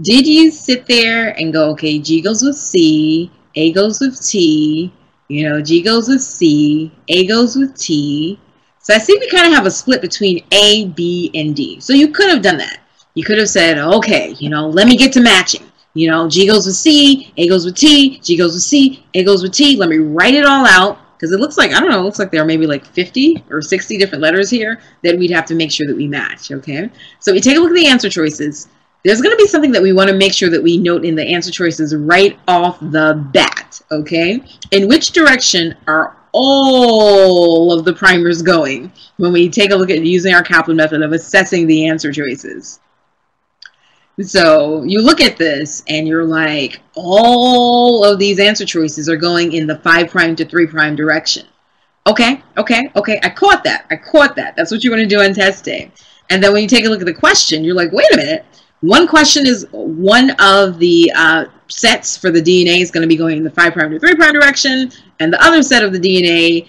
[SPEAKER 2] did you sit there and go, okay, G goes with C, A goes with T, you know, G goes with C, A goes with T. So I see we kind of have a split between A, B, and D. So you could have done that. You could have said, okay, you know, let me get to matching. You know, G goes with C, A goes with T, G goes with C, A goes with T. Let me write it all out. Because it looks like, I don't know, it looks like there are maybe like 50 or 60 different letters here that we'd have to make sure that we match, okay? So we take a look at the answer choices. There's going to be something that we want to make sure that we note in the answer choices right off the bat, okay? In which direction are all of the primers going when we take a look at using our Kaplan method of assessing the answer choices? So you look at this and you're like, all of these answer choices are going in the 5' to 3' direction. Okay. I caught that. That's what you're going to do on test day. And then when you take a look at the question, you're like, wait a minute. One question is one of the sets for the DNA is going to be going in the 5' to 3' direction, and the other set of the DNA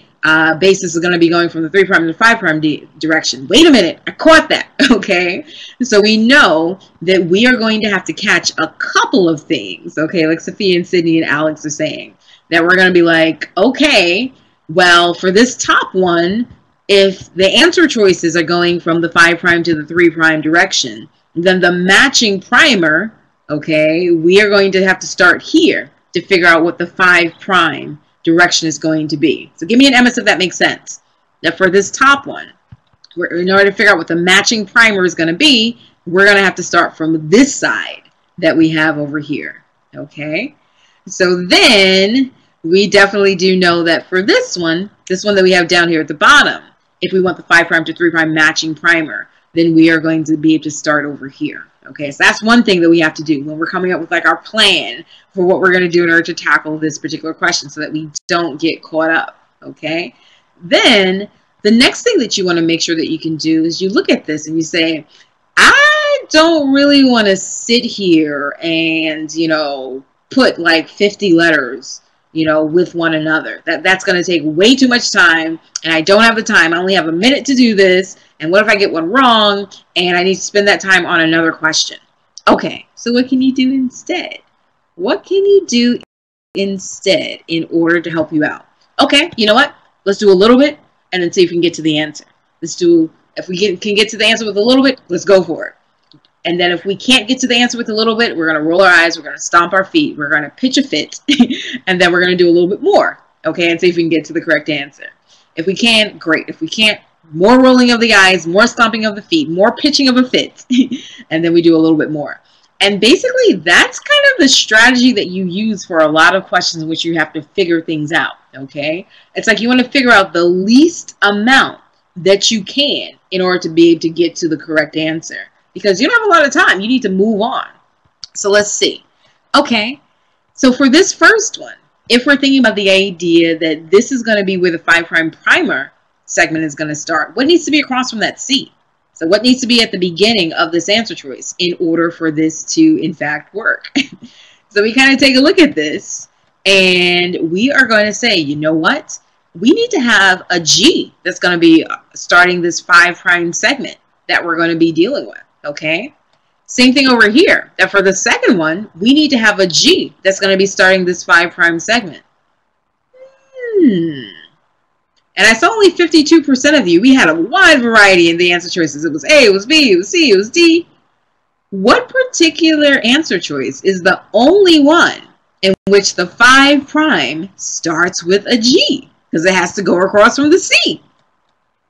[SPEAKER 2] basis is going to be going from the 3' to 5' direction. Wait a minute, I caught that, okay? So we know that we are going to have to catch a couple of things, okay, like Sophia and Sydney and Alex are saying, that we're going to be like, okay, well, for this top one, if the answer choices are going from the 5' to the 3' direction, then the matching primer, okay, we are going to have to start here to figure out what the 5' direction is going to be. So give me an MS if that makes sense. Now for this top one, in order to figure out what the matching primer is going to be, we're going to have to start from this side that we have over here. Okay, so then we definitely do know that for this one that we have down here at the bottom, if we want the 5' to 3' matching primer, then we are going to be able to start over here. Okay, so that's one thing that we have to do when we're coming up with like our plan for what we're going to do in order to tackle this particular question so that we don't get caught up. Okay, then the next thing that you want to make sure that you can do is you look at this and you say, I don't really want to sit here and, you know, put like 50 letters, you know, with one another. That's going to take way too much time, and I don't have the time. I only have a minute to do this, and what if I get one wrong and I need to spend that time on another question? Okay, so what can you do instead? What can you do instead in order to help you out? Okay, you know what? Let's do a little bit and then see if we can get to the answer. If we can get to the answer with a little bit, let's go for it. And then if we can't get to the answer with a little bit, we're going to roll our eyes, we're going to stomp our feet, we're going to pitch a fit, and then we're going to do a little bit more, okay, and see if we can get to the correct answer. If we can, great. If we can't, more rolling of the eyes, more stomping of the feet, more pitching of a fit, and then we do a little bit more. And basically, that's kind of the strategy that you use for a lot of questions in which you have to figure things out, okay? It's like you want to figure out the least amount that you can in order to be able to get to the correct answer. Because you don't have a lot of time. You need to move on. So let's see. Okay, so for this first one, if we're thinking about the idea that this is going to be where the 5' primer segment is going to start, what needs to be across from that C? So what needs to be at the beginning of this answer choice in order for this to, in fact, work? So we kind of take a look at this, and we are going to say, you know what? We need to have a G that's going to be starting this 5' segment that we're going to be dealing with, okay? Same thing over here, that for the second one, we need to have a G that's going to be starting this 5' segment. And I saw only 52% of you. We had a wide variety in the answer choices. It was A, it was B, it was C, it was D. What particular answer choice is the only one in which the 5' starts with a G? Because it has to go across from the C.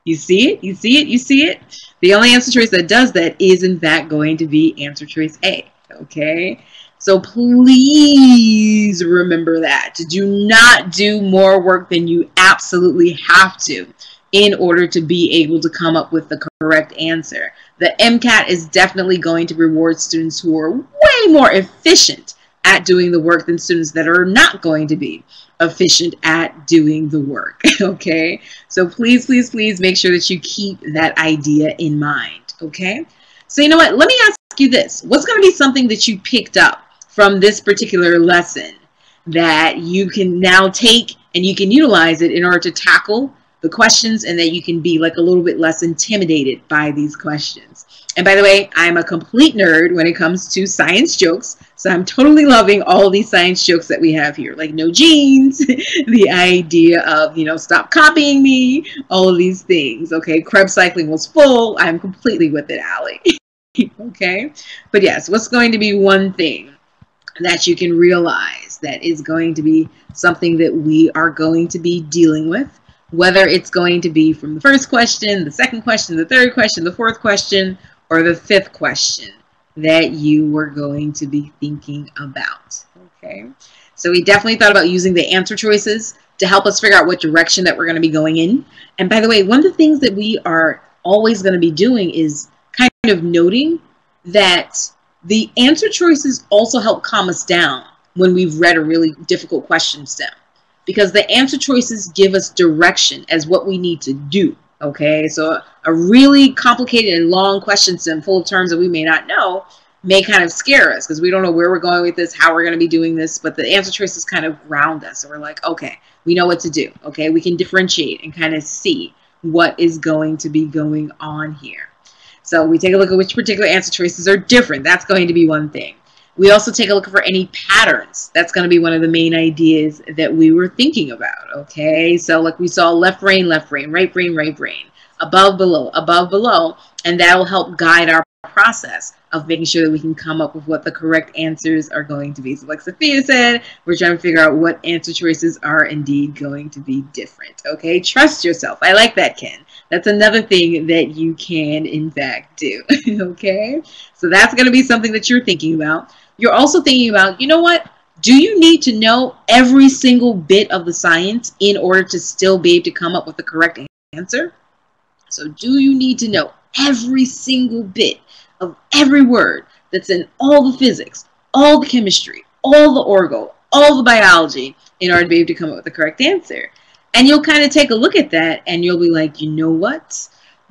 [SPEAKER 2] You see it? You see it? You see it? The only answer choice that does that is, in fact, going to be answer choice A. Okay? So please remember that. Do not do more work than you absolutely have to in order to be able to come up with the correct answer. The MCAT is definitely going to reward students who are way more efficient at doing the work than students that are not going to be efficient at doing the work. Okay? So please, please, please make sure that you keep that idea in mind. Okay? So you know what? Let me ask you this. What's going to be something that you picked up from this particular lesson that you can now take and you can utilize it in order to tackle the questions, and that you can be like a little bit less intimidated by these questions? And by the way, I'm a complete nerd when it comes to science jokes, so I'm totally loving all these science jokes that we have here, like no jeans, the idea of, you know, stop copying me, all of these things. Okay, Krebs cycling was full. I'm completely with it, Allie. Okay, but yes, what's going to be one thing that you can realize that is going to be something that we are going to be dealing with, whether it's going to be from the first question, the second question, the third question, the fourth question, or the fifth question that you were going to be thinking about. Okay, so we definitely thought about using the answer choices to help us figure out what direction that we're going to be going in. And by the way, one of the things that we are always going to be doing is kind of noting that the answer choices also help calm us down when we've read a really difficult question stem, because the answer choices give us direction as what we need to do. Okay, so a really complicated and long question stem full of terms that we may not know may kind of scare us because we don't know where we're going with this, how we're going to be doing this, but the answer choices kind of ground us. So we're like, okay, we know what to do. Okay, we can differentiate and kind of see what is going to be going on here. So we take a look at which particular answer choices are different. That's going to be one thing. We also take a look for any patterns. That's going to be one of the main ideas that we were thinking about. Okay, so like we saw left brain, right brain, above, below, and that will help guide our process of making sure that we can come up with what the correct answers are going to be. So like Sophia said, we're trying to figure out what answer choices are indeed going to be different. Okay, trust yourself. I like that, Ken. That's another thing that you can, in fact, do. Okay, so that's going to be something that you're thinking about. You're also thinking about, you know what? Do you need to know every single bit of the science in order to still be able to come up with the correct answer? So do you need to know every single bit of every word that's in all the physics, all the chemistry, all the orgo, all the biology in order to be able to come up with the correct answer? And you'll kind of take a look at that and you'll be like, you know what?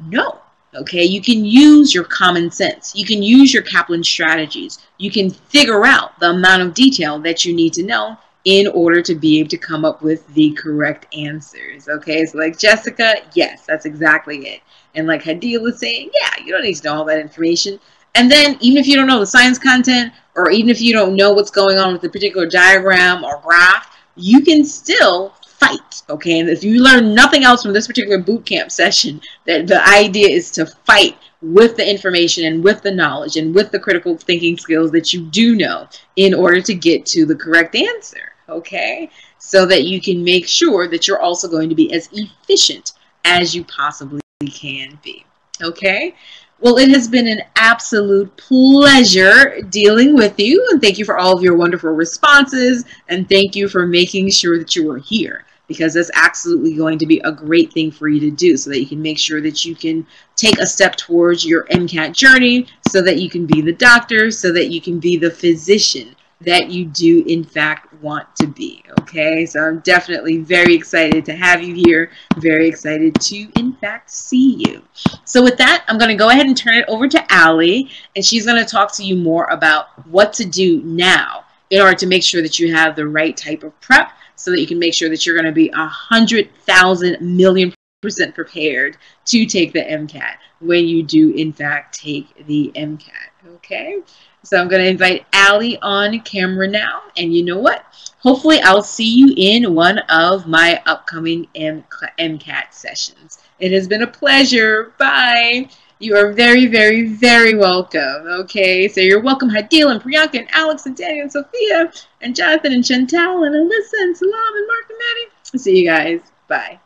[SPEAKER 2] No. Okay, you can use your common sense. You can use your Kaplan strategies. You can figure out the amount of detail that you need to know in order to be able to come up with the correct answers. Okay, so like Jessica, yes, that's exactly it. And like Hadil was saying, yeah, you don't need to know all that information. And then even if you don't know the science content, or even if you don't know what's going on with a particular diagram or graph, you can still fight. Okay, and if you learn nothing else from this particular boot camp session, that the idea is to fight with the information and with the knowledge and with the critical thinking skills that you do know in order to get to the correct answer. Okay, so that you can make sure that you're also going to be as efficient as you possibly can be. Okay, well, it has been an absolute pleasure dealing with you, and thank you for all of your wonderful responses, and thank you for making sure that you were here, because that's absolutely going to be a great thing for you to do so that you can make sure that you can take a step towards your MCAT journey, so that you can be the doctor, so that you can be the physician that you do in fact want to be. Okay, so I'm definitely very excited to have you here, very excited to in fact see you. So with that, I'm going to go ahead and turn it over to Allie, and she's going to talk to you more about what to do now in order to make sure that you have the right type of prep, so that you can make sure that you're going to be 100,000,000,000% prepared to take the MCAT when you do in fact take the MCAT. Okay, so I'm going to invite Allie on camera now, and you know what? Hopefully I'll see you in one of my upcoming MCAT sessions. It has been a pleasure. Bye. You are very, very, very welcome. Okay, so you're welcome, Hadil and Priyanka and Alex and Daniel and Sophia and Jonathan and Chantal and Alyssa and Salam and Mark and Maddie. See you guys. Bye.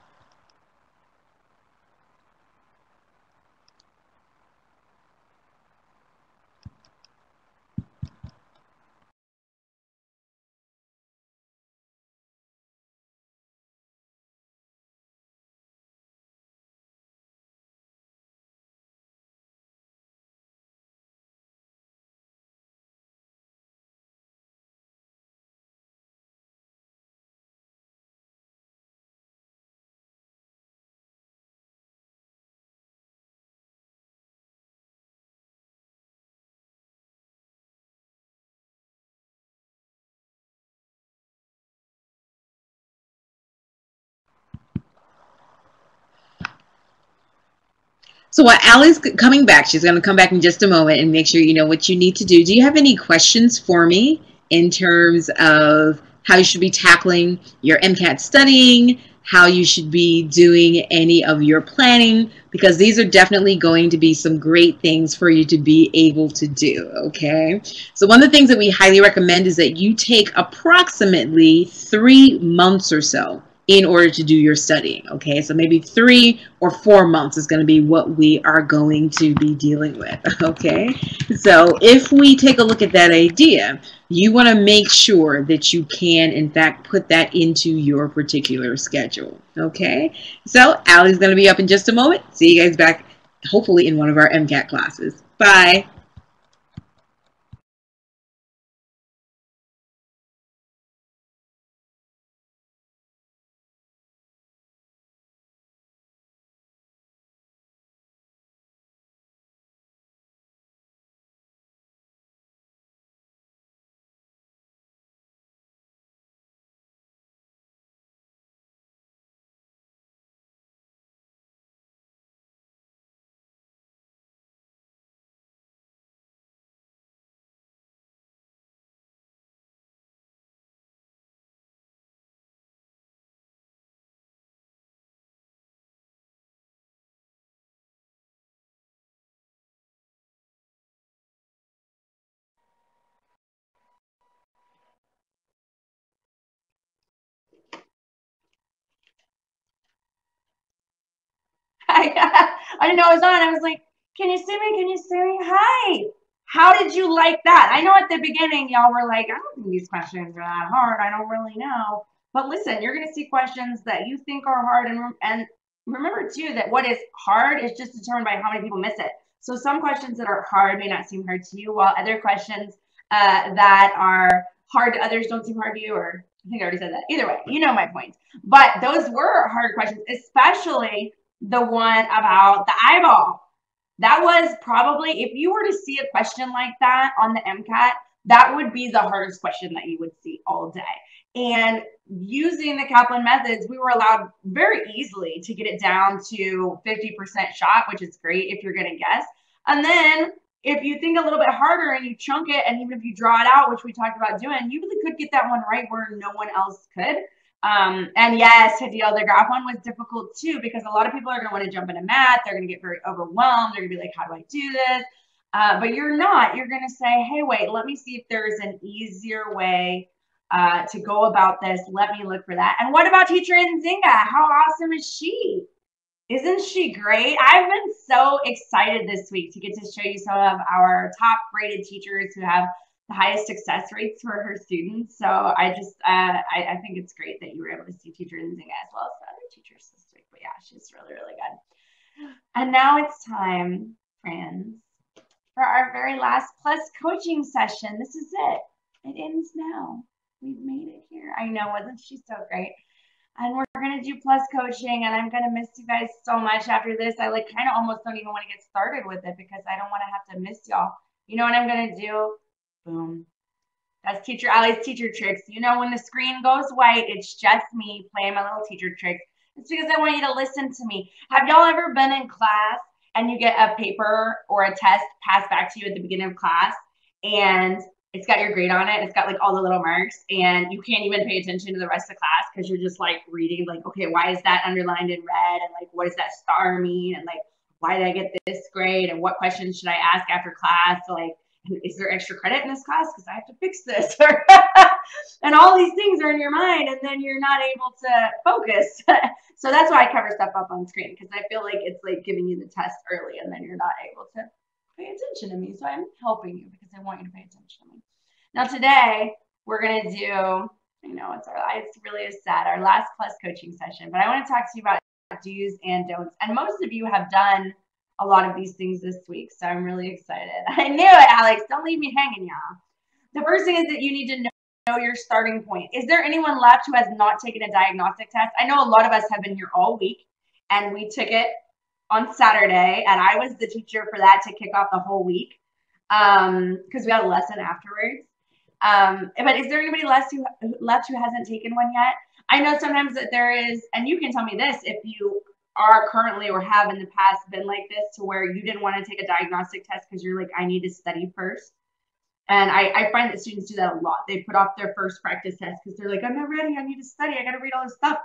[SPEAKER 2] So while Allie's coming back, she's going to come back in just a moment and make sure you know what you need to do. Do you have any questions for me in terms of how you should be tackling your MCAT studying, how you should be doing any of your planning? Because these are definitely going to be some great things for you to be able to do, okay? So one of the things that we highly recommend is that you take approximately 3 months or so in order to do your studying. Okay, so maybe 3 or 4 months is going to be what we are going to be dealing with. Okay, so if we take a look at that idea, you want to make sure that you can in fact put that into your particular schedule. Okay, so Allie's going to be up in just a moment. See you guys back hopefully in one of our MCAT classes. Bye.
[SPEAKER 1] I didn't know I was on. I was like, can you see me? Can you see me? Hi. How did you like that? I know at the beginning, y'all were like, I don't think these questions are that hard. I don't really know. But listen, you're going to see questions that you think are hard. And remember, too, that what is hard is just determined by how many people miss it. So some questions that are hard may not seem hard to you, while other questions that are hard to others don't seem hard to you, or I think I already said that. Either way, you know my point. But those were hard questions, especially the one about the eyeball. That was probably, if you were to see a question like that on the MCAT, that would be the hardest question that you would see all day. And using the Kaplan methods, we were allowed very easily to get it down to 50% shot, which is great if you're going to guess. And then if you think a little bit harder and you chunk it, and even if you draw it out, which we talked about doing, you really could get that one right where no one else could. And yes, Hadiel, the graph one was difficult too, because a lot of people are going to want to jump into math. They're going to get very overwhelmed. They're going to be like, how do I do this? But you're not. You're going to say, hey, wait, let me see if there's an easier way to go about this. Let me look for that. And what about teacher Nzinga? How awesome is she? Isn't she great? I've been so excited this week to get to show you some of our top rated teachers who have the highest success rates for her students. So I just, I think it's great that you were able to see teacher Nzinga as well as the other teachers this week. But yeah, she's really, really good. And now it's time, friends, for our very last Plus coaching session. This is it. It ends now. We've made it here. I know, wasn't she so great? And we're going to do Plus coaching, and I'm going to miss you guys so much after this. I like kind of almost don't even want to get started with it because I don't want to have to miss y'all. You know what I'm going to do? Boom. That's Teacher Allie's teacher tricks. You know, when the screen goes white, it's just me playing my little teacher tricks. It's because I want you to listen to me. Have y'all ever been in class and you get a paper or a test passed back to you at the beginning of class, and it's got your grade on it? It's got like all the little marks, and you can't even pay attention to the rest of class because you're just like reading, like, okay, why is that underlined in red? And like, what does that star mean? And like, why did I get this grade? And what questions should I ask after class? So like, is there extra credit in this class because I have to fix this? And all these things are in your mind, and then you're not able to focus. So that's why I cover stuff up on screen, because I feel like it's like giving you the test early, and then you're not able to pay attention to me. So I'm helping you because I want you to pay attention to me. Now today we're going to do, I know it's really sad, our last Plus coaching session, but I want to talk to you about do's and don'ts. And most of you have done a lot of these things this week, so I'm really excited. I knew it, Alex. Don't leave me hanging, y'all. The first thing is that you need to know your starting point. Is there anyone left who has not taken a diagnostic test? I know a lot of us have been here all week, and we took it on Saturday, and I was the teacher for that to kick off the whole week because we had a lesson afterwards. But is there anybody left who hasn't taken one yet? I know sometimes that there is, and you can tell me this if you are currently or have in the past been like this, to where you didn't want to take a diagnostic test because you're like, I need to study first. And I find that students do that a lot. They put off their first practice test because they're like, I'm not ready. I need to study. I got to read all this stuff.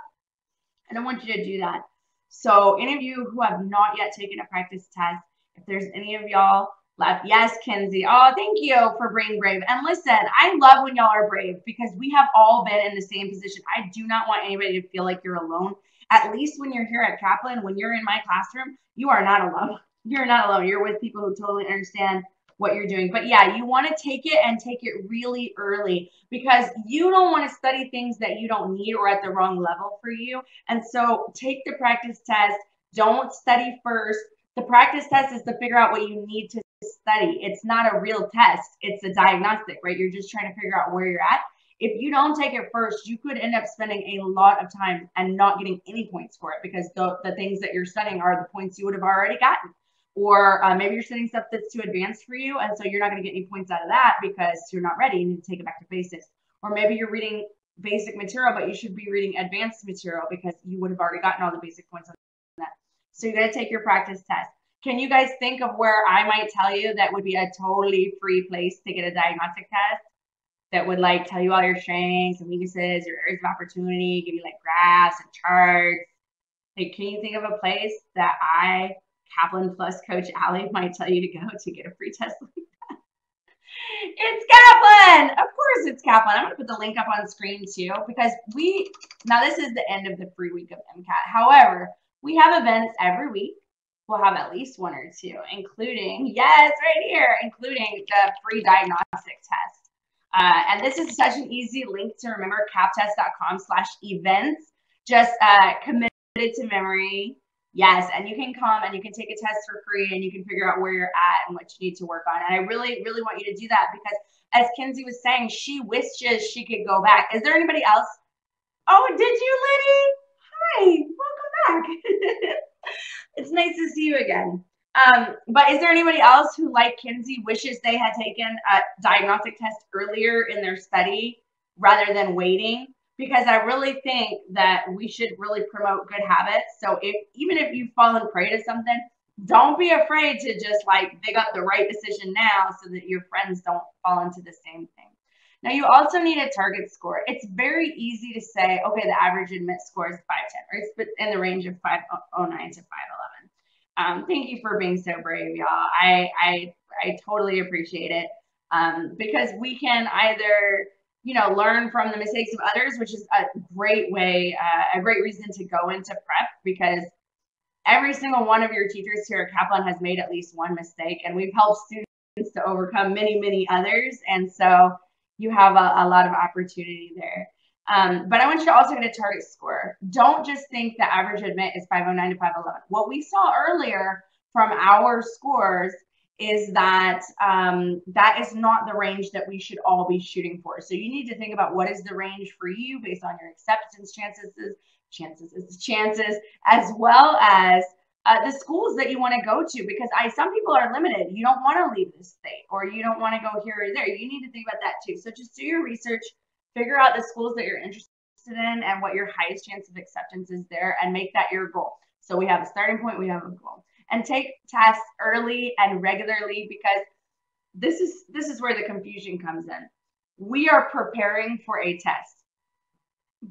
[SPEAKER 1] I don't want you to do that. So any of you who have not yet taken a practice test, if there's any of y'all left, yes, Kenzie. Oh, thank you for being brave. And listen, I love when y'all are brave because we have all been in the same position. I do not want anybody to feel like you're alone. At least when you're here at Kaplan, when you're in my classroom, you are not alone. You're not alone. You're with people who totally understand what you're doing. But yeah, you want to take it and take it really early because you don't want to study things that you don't need or at the wrong level for you. And so take the practice test. Don't study first. The practice test is to figure out what you need to study. It's not a real test. It's a diagnostic, right? You're just trying to figure out where you're at. If you don't take it first, you could end up spending a lot of time and not getting any points for it because the things that you're studying are the points you would have already gotten. Or maybe you're studying stuff that's too advanced for you, and so you're not going to get any points out of that because you're not ready. You need to take it back to basics. Or maybe you're reading basic material, but you should be reading advanced material because you would have already gotten all the basic points on that. So you got to take your practice test. Can you guys think of where I might tell you that would be a totally free place to get a diagnostic test that would like tell you all your strengths and weaknesses, your areas of opportunity, give you like graphs and charts? Like, can you think of a place that Kaplan plus Coach Allie might tell you to go to get a free test like that? It's Kaplan. Of course it's Kaplan. I'm going to put the link up on the screen too because now this is the end of the free week of MCAT. However, we have events every week. will have at least one or two, including, yes, right here, including the free diagnostic test. And this is such an easy link to remember, kaptest.com/events. Just commit it to memory. Yes, and you can come and you can take a test for free and you can figure out where you're at and what you need to work on. And I really, really want you to do that because, as Kinsey was saying, she wishes she could go back. Is there anybody else? Oh, did you, Liddy? Hi, welcome back. It's nice to see you again. But is there anybody else who, like Kinsey, wishes they had taken a diagnostic test earlier in their study rather than waiting? Because I really think that we should really promote good habits. So even if you've fallen prey to something, don't be afraid to just like dig up the right decision now so that your friends don't fall into the same thing. Now, you also need a target score. It's very easy to say, okay, the average admit score is 510, or it's in the range of 509 to 511. Thank you for being so brave, y'all. I totally appreciate it, because we can either, learn from the mistakes of others, which is a great way, a great reason to go into prep, because every single one of your teachers here at Kaplan has made at least one mistake, and we've helped students to overcome many, many others. And so you have a lot of opportunity there. But I want you to also get a target score. Don't just think the average admit is 509 to 511. What we saw earlier from our scores is that that is not the range that we should all be shooting for. So you need to think about what is the range for you based on your acceptance chances, as well as the schools that you want to go to, because some people are limited. You don't want to leave the state, or you don't want to go here or there. You need to think about that too. So just do your research, figure out the schools that you're interested in and what your highest chance of acceptance is there, and make that your goal. So we have a starting point, we have a goal. And take tests early and regularly, because this is where the confusion comes in. We are preparing for a test,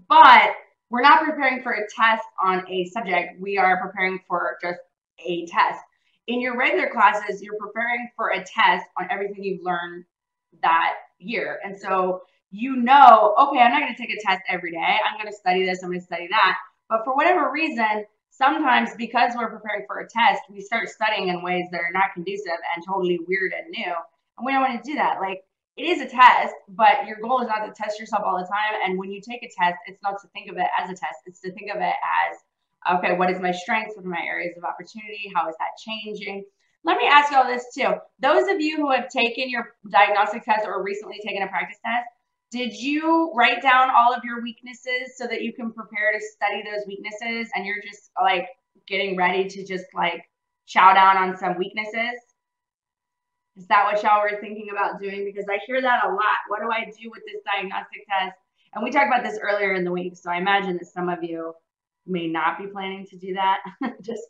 [SPEAKER 1] but we're not preparing for a test on a subject. We are preparing for just a test. In your regular classes, you're preparing for a test on everything you've learned that year. And so okay, I'm not going to take a test every day. I'm going to study this, I'm going to study that. But for whatever reason, sometimes because we're preparing for a test, we start studying in ways that are not conducive and totally weird and new. And we don't want to do that. Like, it is a test, but your goal is not to test yourself all the time. And when you take a test, it's not to think of it as a test. It's to think of it as, okay, what is my strengths? What are my areas of opportunity? How is that changing? Let me ask you all this too. Those of you who have taken your diagnostic test or recently taken a practice test, did you write down all of your weaknesses so that you can prepare to study those weaknesses, and you're just like getting ready to just like chow down on some weaknesses? Is that what y'all were thinking about doing? Because I hear that a lot. What do I do with this diagnostic test? And we talked about this earlier in the week, so I imagine that some of you may not be planning to do that just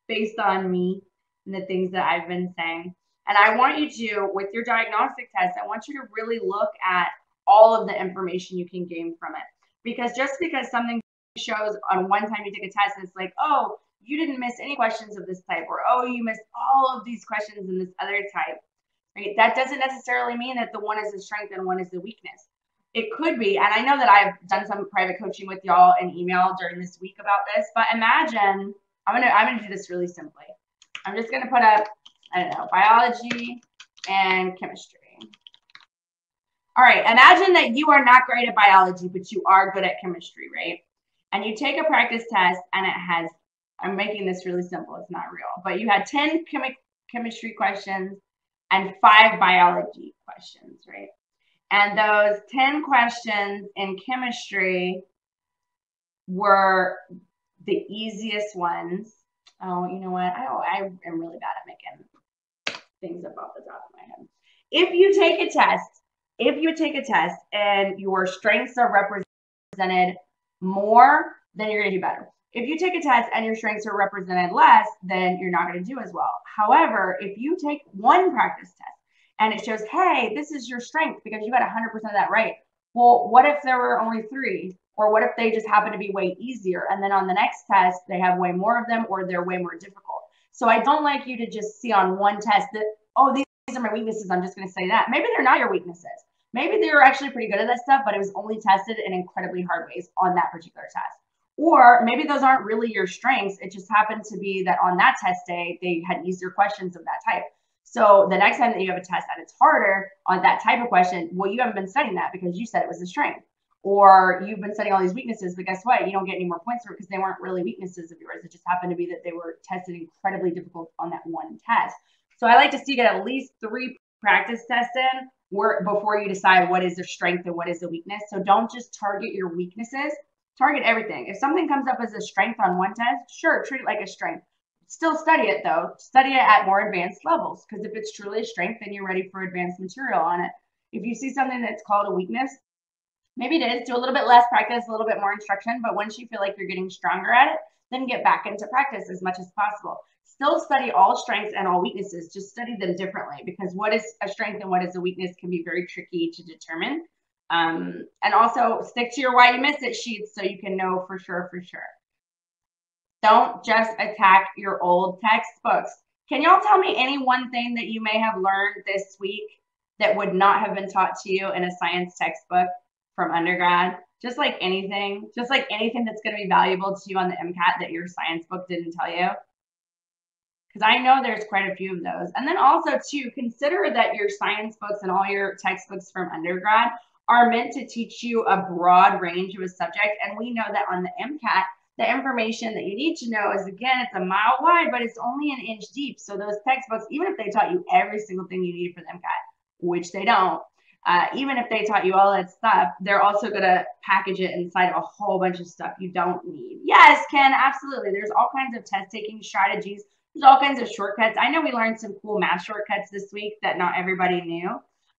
[SPEAKER 1] based on me and the things that I've been saying. And I want you to, with your diagnostic test, I want you to really look at all of the information you can gain from it. Because just because something shows on one time you take a test, and it's like, oh, you didn't miss any questions of this type, or oh, you missed all of these questions in this other type, right? That doesn't necessarily mean that the one is the strength and one is the weakness. It could be, and I know that I've done some private coaching with y'all in email during this week about this, but imagine, I'm gonna do this really simply. I'm just gonna put up, I don't know, biology and chemistry. All right, imagine that you are not great at biology, but you are good at chemistry, right? And you take a practice test, and it has, I'm making this really simple, it's not real, but you had 10 chemistry questions and 5 biology questions, right? And those 10 questions in chemistry were the easiest ones. Oh, you know what? I am really bad at making things up off the top of my head. If you take a test and your strengths are represented more, then you're going to do better. If you take a test and your strengths are represented less, then you're not going to do as well. However, if you take one practice test and it shows, hey, this is your strength because you got 100% of that right. Well, what if there were only 3? Or what if they just happen to be way easier? And then on the next test, they have way more of them, or they're way more difficult. So I don't like you to just see on one test that, oh, these are my weaknesses, I'm just going to say that. Maybe they're not your weaknesses. Maybe they were actually pretty good at that stuff, but it was only tested in incredibly hard ways on that particular test. Or maybe those aren't really your strengths. It just happened to be that on that test day, they had easier questions of that type. So the next time that you have a test that it's harder on that type of question, well, you haven't been studying that because you said it was a strength. Or you've been studying all these weaknesses, but guess what? You don't get any more points for it because they weren't really weaknesses of yours. It just happened to be that they were tested incredibly difficult on that one test. So I like to see you get at least 3 practice tests in before you decide what is their strength and what is the weakness. So don't just target your weaknesses, target everything. If something comes up as a strength on one test, sure, treat it like a strength. Still study it though. Study it at more advanced levels, because if it's truly a strength, then you're ready for advanced material on it. If you see something that's called a weakness, maybe it is, do a little bit less practice, a little bit more instruction, but once you feel like you're getting stronger at it, then get back into practice as much as possible. Still study all strengths and all weaknesses, just study them differently, because what is a strength and what is a weakness can be very tricky to determine. And also stick to your why you missed it sheets so you can know for sure. Don't just attack your old textbooks. Can y'all tell me any one thing that you may have learned this week that would not have been taught to you in a science textbook from undergrad? Just like anything that's going to be valuable to you on the MCAT that your science book didn't tell you. Because I know there's quite a few of those. And then also too, consider that your science books and all your textbooks from undergrad are meant to teach you a broad range of a subject. And we know that on the MCAT, the information that you need to know is, again, it's a mile wide, but it's only an inch deep. So those textbooks, even if they taught you every single thing you need for the MCAT, which they don't, even if they taught you all that stuff, they're also going to package it inside of a whole bunch of stuff you don't need. Yes, Ken, absolutely. There's all kinds of test taking strategies. There's all kinds of shortcuts. I know we learned some cool math shortcuts this week that not everybody knew.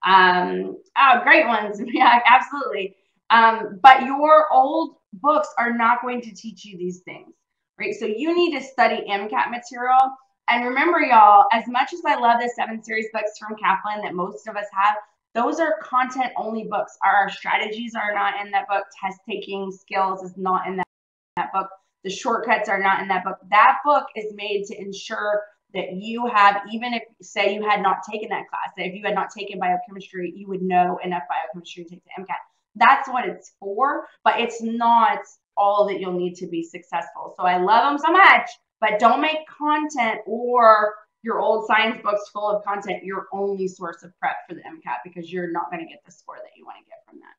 [SPEAKER 1] Great ones. Yeah, absolutely. But your old books are not going to teach you these things, right? So you need to study MCAT material. And remember, y'all, as much as I love the 7 series books from Kaplan that most of us have, those are content only books. Our strategies are not in that book. Test taking skills is not in that book. The shortcuts are not in that book. That book is made to ensure that you have, even if, say, you had not taken that class, that if you had not taken biochemistry, you would know enough biochemistry to take the MCAT. That's what it's for, but it's not all that you'll need to be successful. So I love them so much, but don't make content or your old science books full of content your only source of prep for the MCAT, because you're not going to get the score that you want to get from that.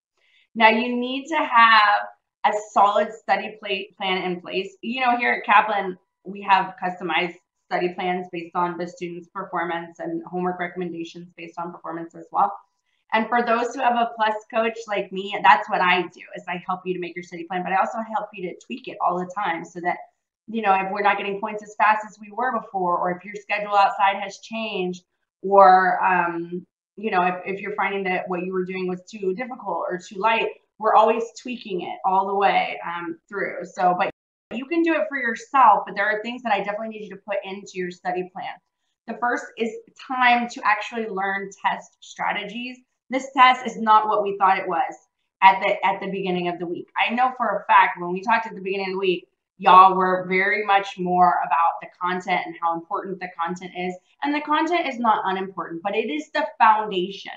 [SPEAKER 1] Now, you need to have a solid study plan in place. You know, here at Kaplan, we have customized study plans based on the student's performance and homework recommendations based on performance as well. And for those who have a plus coach like me, that's what I do, is I help you to make your study plan, but I also help you to tweak it all the time so that, you know, if we're not getting points as fast as we were before, or if your schedule outside has changed, or, you know, if you're finding that what you were doing was too difficult or too light, we're always tweaking it all the way through. So, but you can do it for yourself, but there are things that I definitely need you to put into your study plan. The first is time to actually learn test strategies. This test is not what we thought it was at the beginning of the week. I know for a fact when we talked at the beginning of the week, y'all were very much more about the content and how important the content is. And the content is not unimportant, but it is the foundation.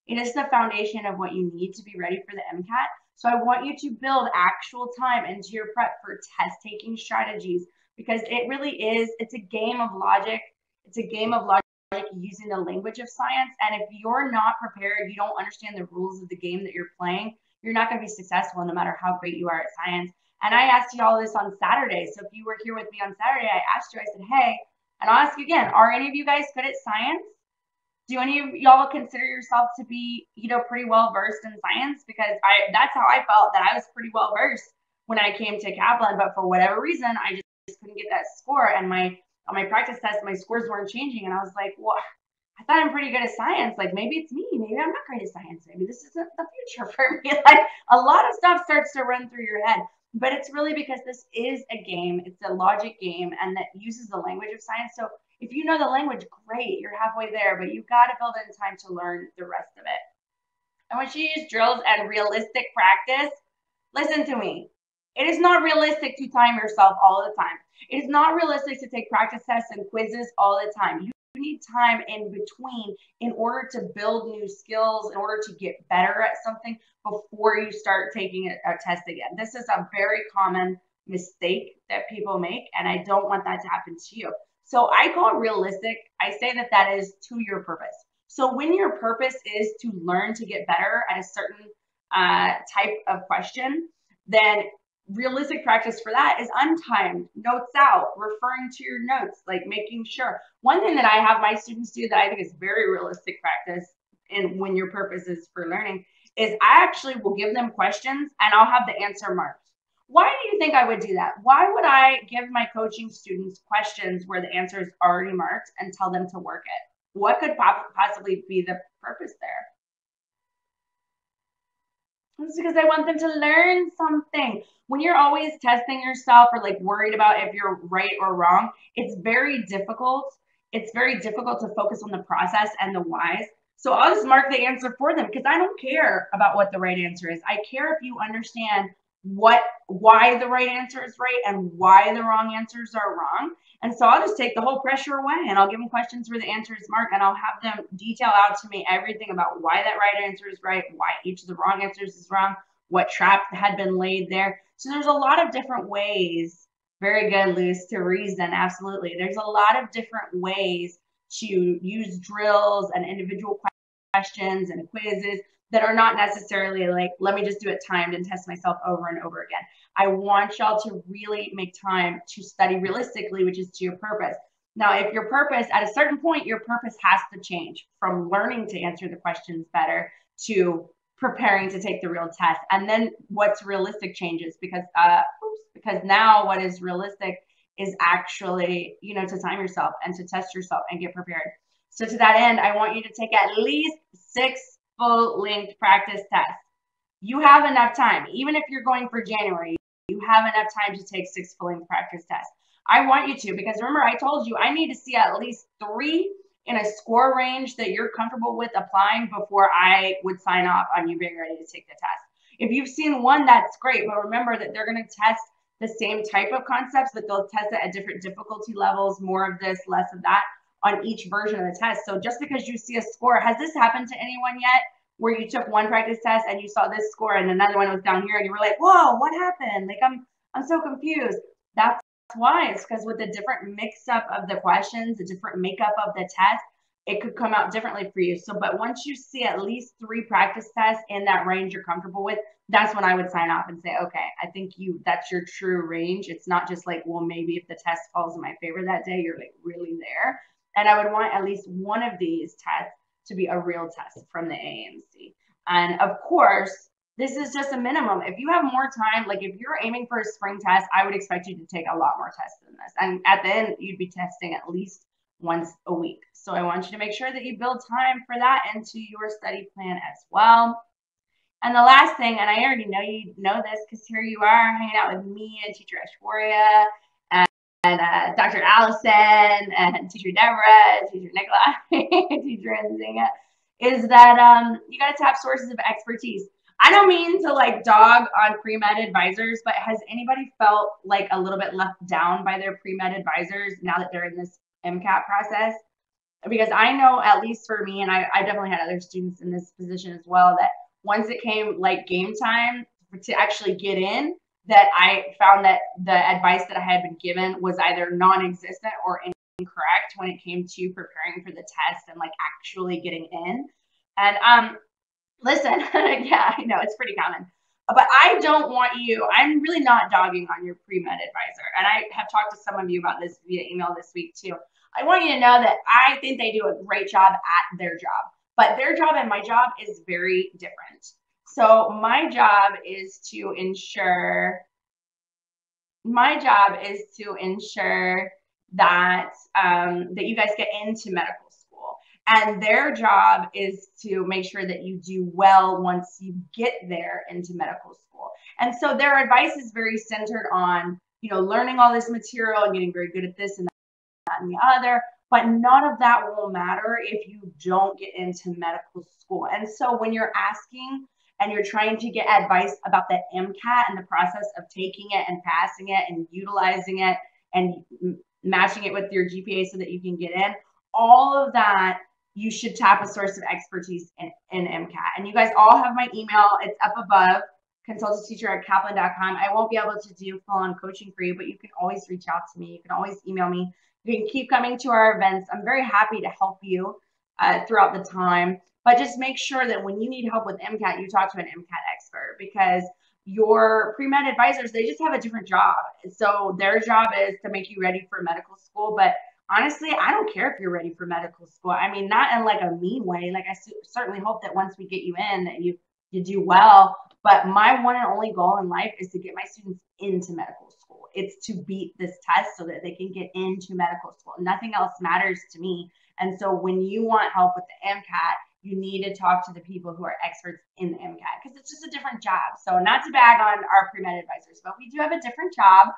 [SPEAKER 1] It is the foundation of what you need to be ready for the MCAT. So I want you to build actual time into your prep for test taking strategies, because it really is, it's a game of logic. It's a game of logic using the language of science. And if you're not prepared, you don't understand the rules of the game that you're playing, you're not going to be successful no matter how great you are at science. And I asked you all this on Saturday. So if you were here with me on Saturday, I asked you, I said, hey, and I'll ask you again, are any of you guys good at science? Do any of y'all consider yourself to be, you know, pretty well versed in science? Because that's how I felt, that I was pretty well versed when I came to Kaplan, but for whatever reason, I just couldn't get that score. And on my practice test, my scores weren't changing. And I was like, well, I thought I'm pretty good at science. Like, maybe it's me. Maybe I'm not great at science. Maybe this isn't the future for me. Like, a lot of stuff starts to run through your head. But it's really because this is a game. It's a logic game, and that uses the language of science. So if you know the language, great, you're halfway there, but you've got to build in time to learn the rest of it. I want you to use drills and realistic practice. Listen to me. It is not realistic to time yourself all the time. It is not realistic to take practice tests and quizzes all the time. You need time in between in order to build new skills, in order to get better at something before you start taking a test again. This is a very common mistake that people make, and I don't want that to happen to you. So I call it realistic. I say that that is to your purpose. So when your purpose is to learn to get better at a certain type of question, then realistic practice for that is untimed, notes out, referring to your notes, like making sure. One thing that I have my students do that I think is very realistic practice, and when your purpose is for learning, is I actually will give them questions and I'll have the answer marked. Why do you think I would do that? Why would I give my coaching students questions where the answer is already marked and tell them to work it? What could possibly be the purpose there? It's because I want them to learn something. When you're always testing yourself or like worried about if you're right or wrong, it's very difficult. It's very difficult to focus on the process and the whys. So I'll just mark the answer for them because I don't care about what the right answer is. I care if you understand why the right answer is right and why the wrong answers are wrong. And so I'll just take the whole pressure away and I'll give them questions where the answer is marked and I'll have them detail out to me everything about why that right answer is right, why each of the wrong answers is wrong, what trap had been laid there. So there's a lot of different ways. Very good, Luce, to reason. Absolutely. There's a lot of different ways to use drills and individual questions and quizzes that are not necessarily like, let me just do it timed and test myself over and over again. I want y'all to really make time to study realistically, which is to your purpose. Now, if your purpose, at a certain point, your purpose has to change from learning to answer the questions better to preparing to take the real test. And then what's realistic changes because now what is realistic is actually, to time yourself and to test yourself and get prepared. So to that end, I want you to take at least 6 full-length practice tests. You have enough time. Even if you're going for January, you have enough time to take 6 full-length practice tests. I want you to, because remember, I told you I need to see at least 3 in a score range that you're comfortable with applying before I would sign off on you being ready to take the test. If you've seen 1, that's great, but remember that they're going to test the same type of concepts, but they'll test it at different difficulty levels, more of this, less of that, on each version of the test. So just because you see a score, has this happened to anyone yet where you took one practice test and you saw this score and another one was down here and you were like, whoa, what happened? Like, I'm so confused. That's why. It's because with the different mix up of the questions, the different makeup of the test, it could come out differently for you. So, but once you see at least 3 practice tests in that range you're comfortable with, that's when I would sign off and say, okay, I think that's your true range. It's not just like, well, maybe if the test falls in my favor that day, you're like really there. And I would want at least one of these tests to be a real test from the AAMC. And of course, this is just a minimum. If you have more time, like if you're aiming for a spring test, I would expect you to take a lot more tests than this. And at the end, you'd be testing at least once a week. So I want you to make sure that you build time for that into your study plan as well. And the last thing, and I already know you know this because here you are hanging out with me and teacher Ashwarya and Dr. Allison and teacher Deborah, teacher Nicola, teacher Nzinga, is that you got to have sources of expertise. I don't mean to like dog on pre-med advisors, but has anybody felt like a little bit left down by their pre-med advisors now that they're in this MCAT process? Because I know, at least for me, and I definitely had other students in this position as well, that once it came like game time to actually get in, that I found that the advice that I had been given was either non-existent or incorrect when it came to preparing for the test and like actually getting in. And listen, yeah, I know it's pretty common, but I don't want you, I'm really not dogging on your pre-med advisor. And I have talked to some of you about this via email this week too. I want you to know that I think they do a great job at their job, but their job and my job is very different. So my job is to ensure that that you guys get into medical school, and their job is to make sure that you do well once you get there into medical school. And so their advice is very centered on, learning all this material and getting very good at this and that and the other, but none of that will matter if you don't get into medical school. And so when you're asking and you're trying to get advice about the MCAT and the process of taking it and passing it and utilizing it and matching it with your GPA so that you can get in, all of that, you should tap a source of expertise in MCAT. And you guys all have my email. It's up above. consultant teacher at Kaplan.com. I won't be able to do full-on coaching for you, but you can always reach out to me. You can always email me. You can keep coming to our events. I'm very happy to help you throughout the time. But just make sure that when you need help with MCAT, you talk to an MCAT expert, because your pre-med advisors, they just have a different job. So their job is to make you ready for medical school. But honestly, I don't care if you're ready for medical school. I mean, not in like a mean way. Like I certainly hope that once we get you in, that you do well. But my one and only goal in life is to get my students into medical school. It's to beat this test so that they can get into medical school. Nothing else matters to me. And so when you want help with the MCAT, you need to talk to the people who are experts in the MCAT, because it's just a different job. So not to bag on our pre-med advisors, but we do have a different job,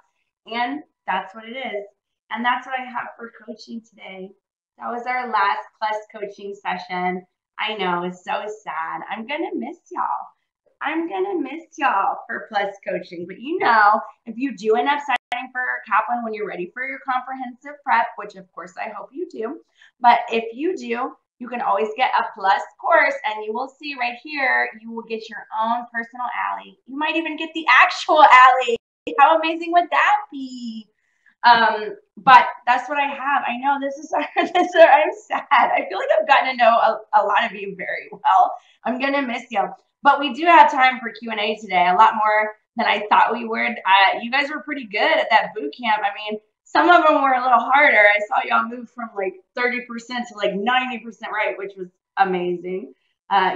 [SPEAKER 1] and that's what it is. And that's what I have for coaching today. That was our last plus coaching session. I know, it's so sad. I'm going to miss y'all. I'm going to miss y'all for plus coaching. But you know, if you do end up signing for Kaplan when you're ready for your comprehensive prep, which of course I hope you do, but if you do, you can always get a plus course, and you will see right here, you will get your own personal Allie. You might even get the actual Allie. How amazing would that be? But that's what I have. I know I'm sad. I feel like I've gotten to know a lot of you very well. I'm going to miss you. But we do have time for Q&A today, a lot more than I thought we would. You guys were pretty good at that boot camp. I mean, some of them were a little harder. I saw y'all move from like 30% to like 90% right, which was amazing,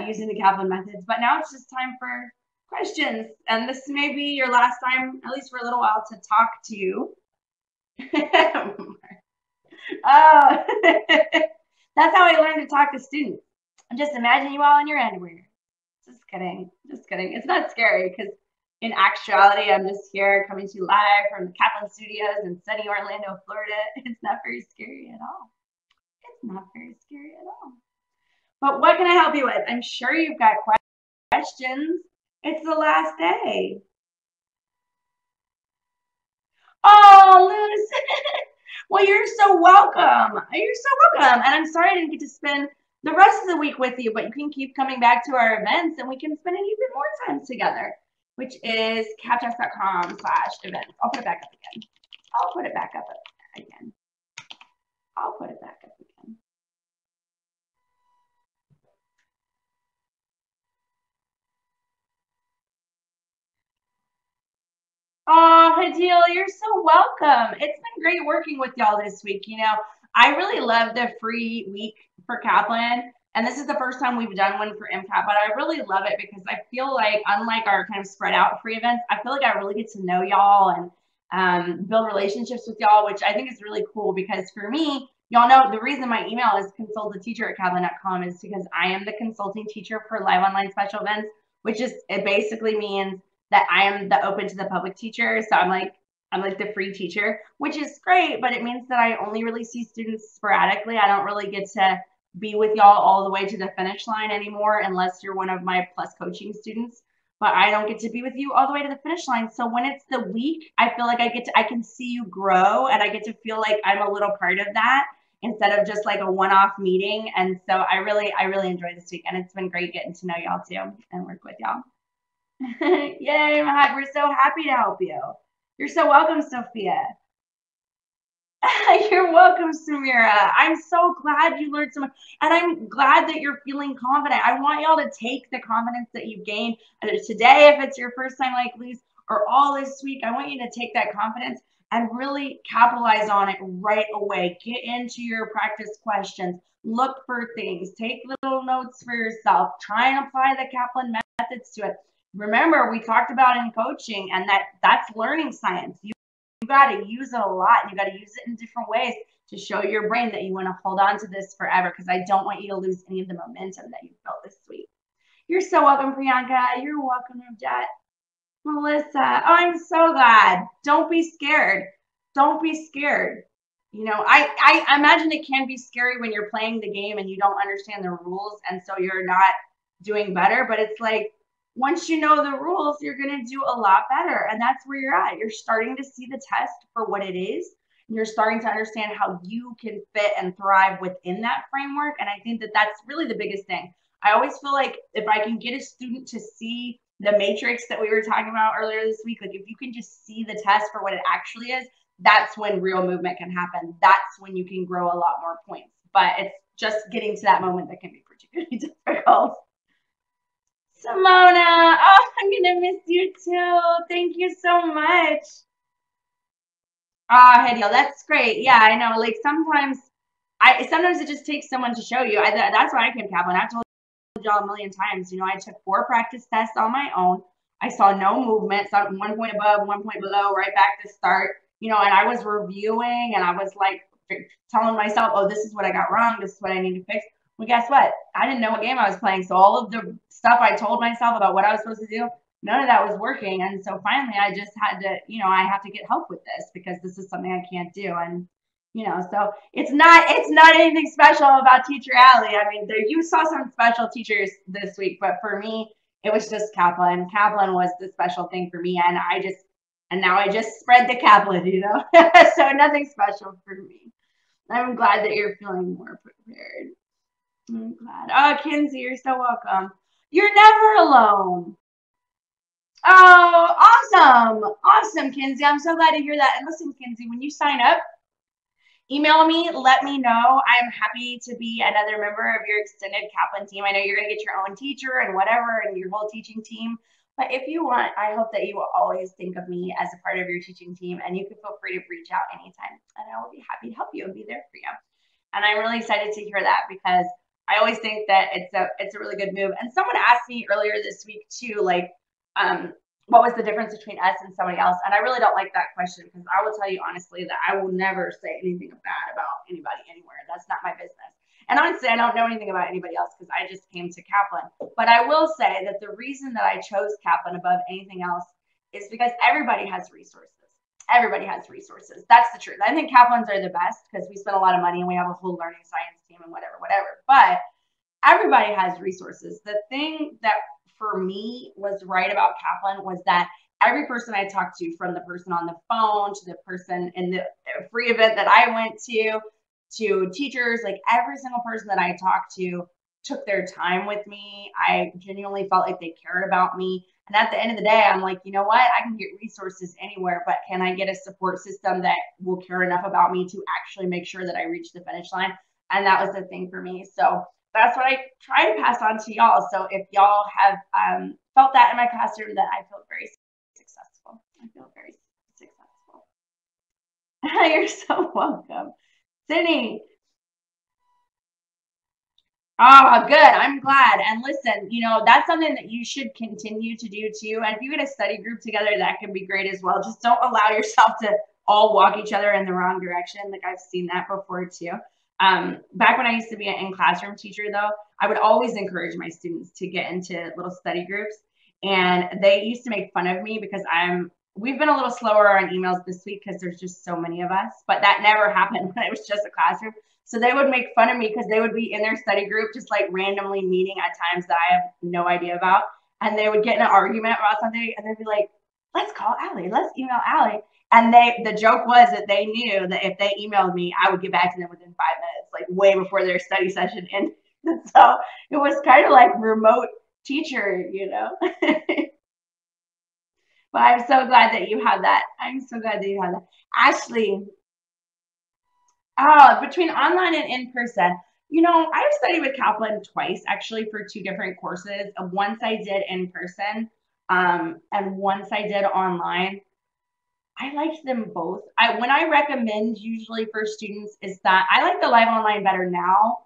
[SPEAKER 1] using the Kaplan methods. But now it's just time for questions. And this may be your last time, at least for a little while, to talk to you. Oh, that's how I learned to talk to students. Just imagine you all in your underwear. Just kidding. Just kidding. It's not scary, because in actuality, I'm just here coming to you live from the Kaplan Studios in sunny Orlando, Florida. It's not very scary at all. It's not very scary at all. But what can I help you with? I'm sure you've got questions. It's the last day. Oh, Luz. Well, you're so welcome. You're so welcome. And I'm sorry I didn't get to spend the rest of the week with you, but you can keep coming back to our events, and we can spend even more time together, which is captest.com/events. I'll put it back up again. I'll put it back up again. I'll put it back up again. Oh, Hadil, you're so welcome. It's been great working with y'all this week. You know, I really love the free week for Kaplan, and this is the first time we've done one for MCAT, but I really love it because I feel like, unlike our kind of spread out free events, I feel like I really get to know y'all and build relationships with y'all, which I think is really cool, because for me, y'all know the reason my email is consultantteacher@kaplan.com is because I am the consulting teacher for live online special events, which is, it basically means that I am the open to the public teacher. So I'm like the free teacher, which is great, but it means that I only really see students sporadically. I don't really get to be with y'all all the way to the finish line anymore, unless you're one of my plus coaching students. But I don't get to be with you all the way to the finish line. So when it's the week, I feel like I can see you grow, and I get to feel like I'm a little part of that instead of just like a one-off meeting. And so I really enjoy this week, and it's been great getting to know y'all too and work with y'all. Yay, Mahad, we're so happy to help you. You're so welcome, Sophia. You're welcome, Samira. I'm so glad you learned so much, and I'm glad that you're feeling confident. I want y'all to take the confidence that you've gained today, if it's your first time like Luz, or all this week. I want you to take that confidence and really capitalize on it right away. Get into your practice questions. Look for things. Take little notes for yourself. Try and apply the Kaplan methods to it. Remember, we talked about in coaching, and that's learning science. You got to use it a lot, and you got to use it in different ways to show your brain that you want to hold on to this forever, because I don't want you to lose any of the momentum that you've built this week. You're so welcome, Priyanka. You're welcome, Jet. Melissa, oh, I'm so glad. Don't be scared. Don't be scared. You know, I imagine it can be scary when you're playing the game and you don't understand the rules, and so you're not doing better, but it's like, once you know the rules, you're going to do a lot better. And that's where you're at. You're starting to see the test for what it is. And you're starting to understand how you can fit and thrive within that framework. And I think that that's really the biggest thing. I always feel like if I can get a student to see the matrix that we were talking about earlier this week, like if you can just see the test for what it actually is, that's when real movement can happen. That's when you can grow a lot more points. But it's just getting to that moment that can be particularly difficult. Simona, oh, I'm gonna miss you too. Thank you so much. Ah, Hediel, that's great. Yeah, I know. Like sometimes it just takes someone to show you. That's why I came to Kaplan. I've told y'all a million times. You know, I took 4 practice tests on my own. I saw no movement, so 1 point above, 1 point below, right back to start. You know, and I was reviewing and I was like telling myself, oh, this is what I got wrong. This is what I need to fix. Well, guess what? I didn't know what game I was playing. So all of the stuff I told myself about what I was supposed to do, none of that was working. And so finally I just had to, you know, I have to get help with this because this is something I can't do. And, you know, so it's not anything special about Teacher Allie. I mean, you saw some special teachers this week, but for me, it was just Kaplan. Kaplan was the special thing for me. And now I just spread the Kaplan, you know, so nothing special for me. I'm glad that you're feeling more prepared. I'm glad. Oh, Kinsey, you're so welcome. You're never alone. Oh, awesome. Awesome, Kinsey. I'm so glad to hear that. And listen, Kinsey, when you sign up, email me, let me know. I'm happy to be another member of your extended Kaplan team. I know you're going to get your own teacher and whatever and your whole teaching team. But if you want, I hope that you will always think of me as a part of your teaching team, and you can feel free to reach out anytime. And I will be happy to help you and be there for you. And I'm really excited to hear that because I always think that it's a really good move. And someone asked me earlier this week too, like, what was the difference between us and somebody else? And I really don't like that question because I will tell you honestly that I will never say anything bad about anybody anywhere. That's not my business. And honestly, I don't know anything about anybody else because I just came to Kaplan. But I will say that the reason that I chose Kaplan above anything else is because everybody has resources. Everybody has resources. That's the truth. I think Kaplans are the best because we spend a lot of money and we have a whole learning science team and whatever. But everybody has resources. The thing that for me was right about Kaplan was that every person I talked to, from the person on the phone to the person in the free event that I went to teachers, like every single person that I talked to took their time with me. I genuinely felt like they cared about me. And at the end of the day, I'm like, you know what? I can get resources anywhere, but can I get a support system that will care enough about me to actually make sure that I reach the finish line? And that was the thing for me. So that's what I try to pass on to y'all. So if y'all have felt that in my classroom, then I feel very successful. I feel very successful. You're so welcome. Sydney. Oh, good. I'm glad. And listen, you know, that's something that you should continue to do too. And if you get a study group together, that can be great as well. Just don't allow yourself to all walk each other in the wrong direction. Like I've seen that before too. Back when I used to be an in-classroom teacher though, I would always encourage my students to get into little study groups. And they used to make fun of me because we've been a little slower on emails this week because there's just so many of us, but that never happened when it was just a classroom. So they would make fun of me because they would be in their study group, just like randomly meeting at times that I have no idea about. And they would get in an argument about something and they'd be like, let's call Allie, let's email Allie. And the joke was that they knew that if they emailed me, I would get back to them within 5 minutes, like way before their study session ended. So it was kind of like remote teacher, you know. But I'm so glad that you have that. I'm so glad that you have that. Ashley, between online and in person, you know, I've studied with Kaplan twice actually for 2 different courses. Once I did in person, and once I did online. I liked them both. When I recommend usually for students is that I like the live online better now.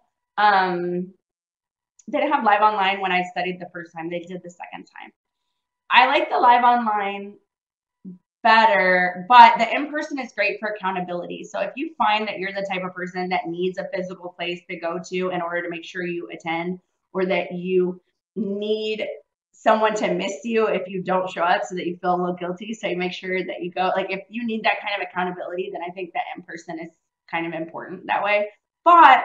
[SPEAKER 1] They didn't have live online when I studied the first time. They did the second time. I like the live online better, but the in-person is great for accountability. So if you find that you're the type of person that needs a physical place to go to in order to make sure you attend, or that you need someone to miss you if you don't show up so that you feel a little guilty, so you make sure that you go, like if you need that kind of accountability, then I think that in-person is kind of important that way. But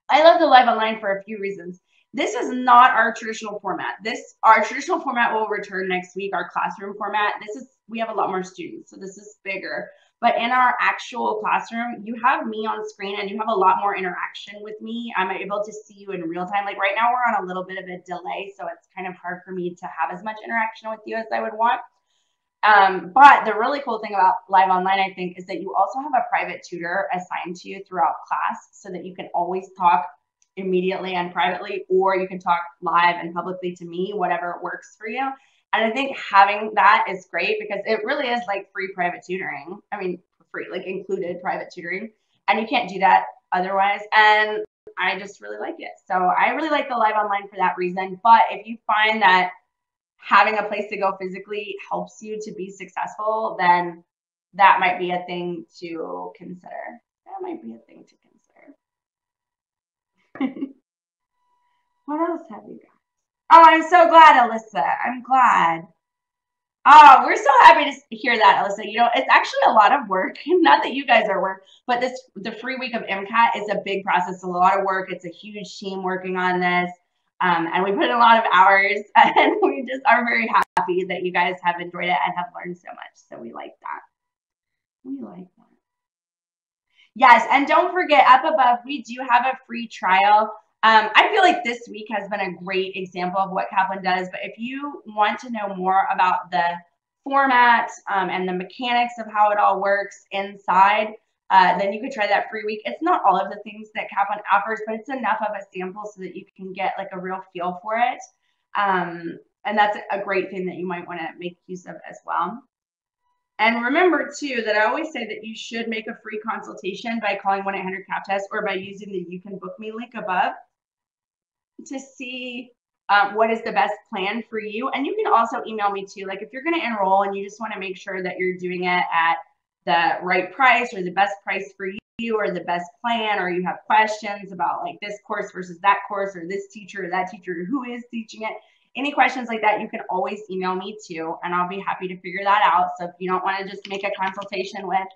[SPEAKER 1] I love the live online for a few reasons. This is not our traditional format. Our traditional format will return next week, our classroom format. This is we have a lot more students, so this is bigger. But in our actual classroom, you have me on screen and you have a lot more interaction with me. I'm able to see you in real time. Like right now we're on a little bit of a delay, so it's kind of hard for me to have as much interaction with you as I would want. But the really cool thing about live online, I think, is that you also have a private tutor assigned to you throughout class so that you can always talk immediately and privately, or you can talk live and publicly to me, whatever works for you. And I think having that is great because it really is like free private tutoring. I mean, free, like included private tutoring. And you can't do that otherwise. And I just really like it. So I really like the live online for that reason. But if you find that having a place to go physically helps you to be successful, then that might be a thing to consider. That might be a thing to consider. What else have you got? Oh, I'm so glad, Alyssa. I'm glad. Oh, we're so happy to hear that, Alyssa. You know, it's actually a lot of work. Not that you guys are work, but the free week of MCAT is a big process, a lot of work. It's a huge team working on this. And we put in a lot of hours, and we just are very happy that you guys have enjoyed it and have learned so much. So we like that. We like that. Yes, and don't forget, up above, we do have a free trial. I feel like this week has been a great example of what Kaplan does, but if you want to know more about the format and the mechanics of how it all works inside, then you could try that free week. It's not all of the things that Kaplan offers, but it's enough of a sample so that you can get like a real feel for it. And that's a great thing that you might want to make use of as well. And remember, too, that I always say that you should make a free consultation by calling 1-800-CAP-TEST or by using the You Can Book Me link above to see what is the best plan for you. And you can also email me, too. Like if you're going to enroll and you just want to make sure that you're doing it at the right price or the best price for you or the best plan, or you have questions about like this course versus that course or this teacher or that teacher who is teaching it, any questions like that, you can always email me too, and I'll be happy to figure that out. So if you don't want to just make a consultation with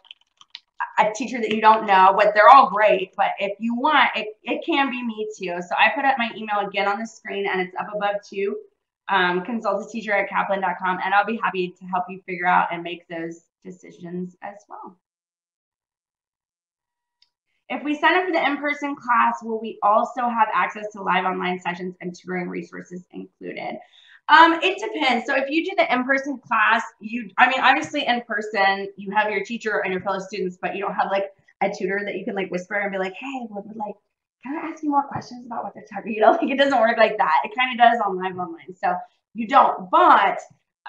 [SPEAKER 1] a teacher that you don't know, but they're all great, but if you want, it can be me too. So I put up my email again on the screen, and it's up above too, consultantteacher@kaplan.com, and I'll be happy to help you figure out and make those decisions as well. If we sign up for the in-person class, will we also have access to live online sessions and tutoring resources included? It depends. So if you do the in-person class, obviously in person, you have your teacher and your fellow students, but you don't have like a tutor that you can like whisper and be like, hey, can I ask you more questions about what they're talking? You know, like it doesn't work like that. It kind of does on live online. So you don't, but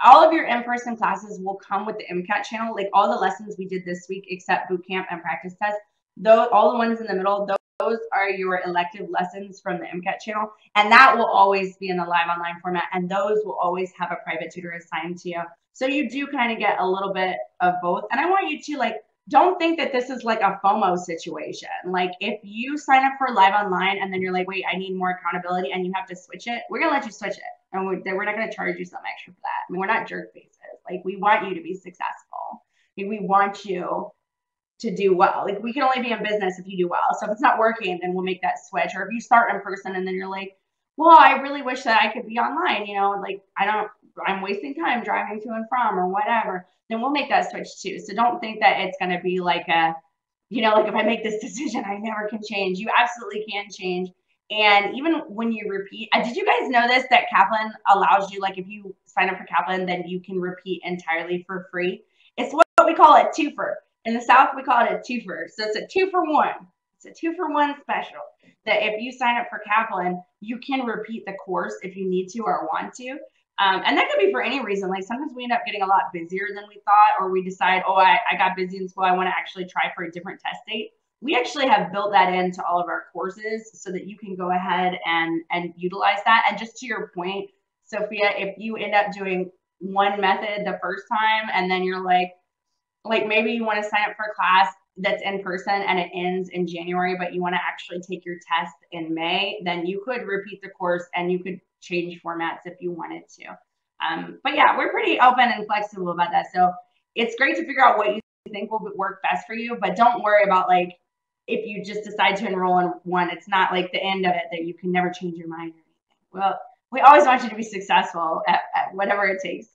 [SPEAKER 1] all of your in-person classes will come with the MCAT channel. Like all the lessons we did this week, except bootcamp and practice test, all the ones in the middle, those are your elective lessons from the MCAT channel. And that will always be in the live online format. And those will always have a private tutor assigned to you. So you do kind of get a little bit of both. And I want you to like, don't think that this is like a FOMO situation. Like if you sign up for live online and then you're like, wait, I need more accountability and you have to switch it, we're going to let you switch it. And we're not going to charge you something extra for that. I mean, we're not jerk faces. Like we want you to be successful. Like, we want you to do well. Like we can only be in business if you do well. So if it's not working, then we'll make that switch. Or if you start in person and then you're like, well, I really wish that I could be online, you know, like I'm wasting time driving to and from or whatever, then we'll make that switch too. So don't think that it's going to be like like if I make this decision, I never can change. You absolutely can change. And even when you repeat, did you guys know this, that Kaplan allows you, like if you sign up for Kaplan, then you can repeat entirely for free. It's what we call a twofer. In the South, we call it a twofer. So it's a 2-for-1. It's a 2-for-1 special. That if you sign up for Kaplan, you can repeat the course if you need to or want to. And that could be for any reason. Like sometimes we end up getting a lot busier than we thought, or we decide, oh, I got busy in school, I want to actually try for a different test date. We actually have built that into all of our courses so that you can go ahead and utilize that. And just to your point, Sophia, if you end up doing one method the first time and then you're like maybe you want to sign up for a class that's in person and it ends in January, but you want to actually take your test in May, then you could repeat the course and you could change formats if you wanted to. But yeah, we're pretty open and flexible about that. So it's great to figure out what you think will work best for you, but don't worry about like, if you just decide to enroll in one, it's not like the end of it that you can never change your mind or anything. Well, we always want you to be successful at whatever it takes.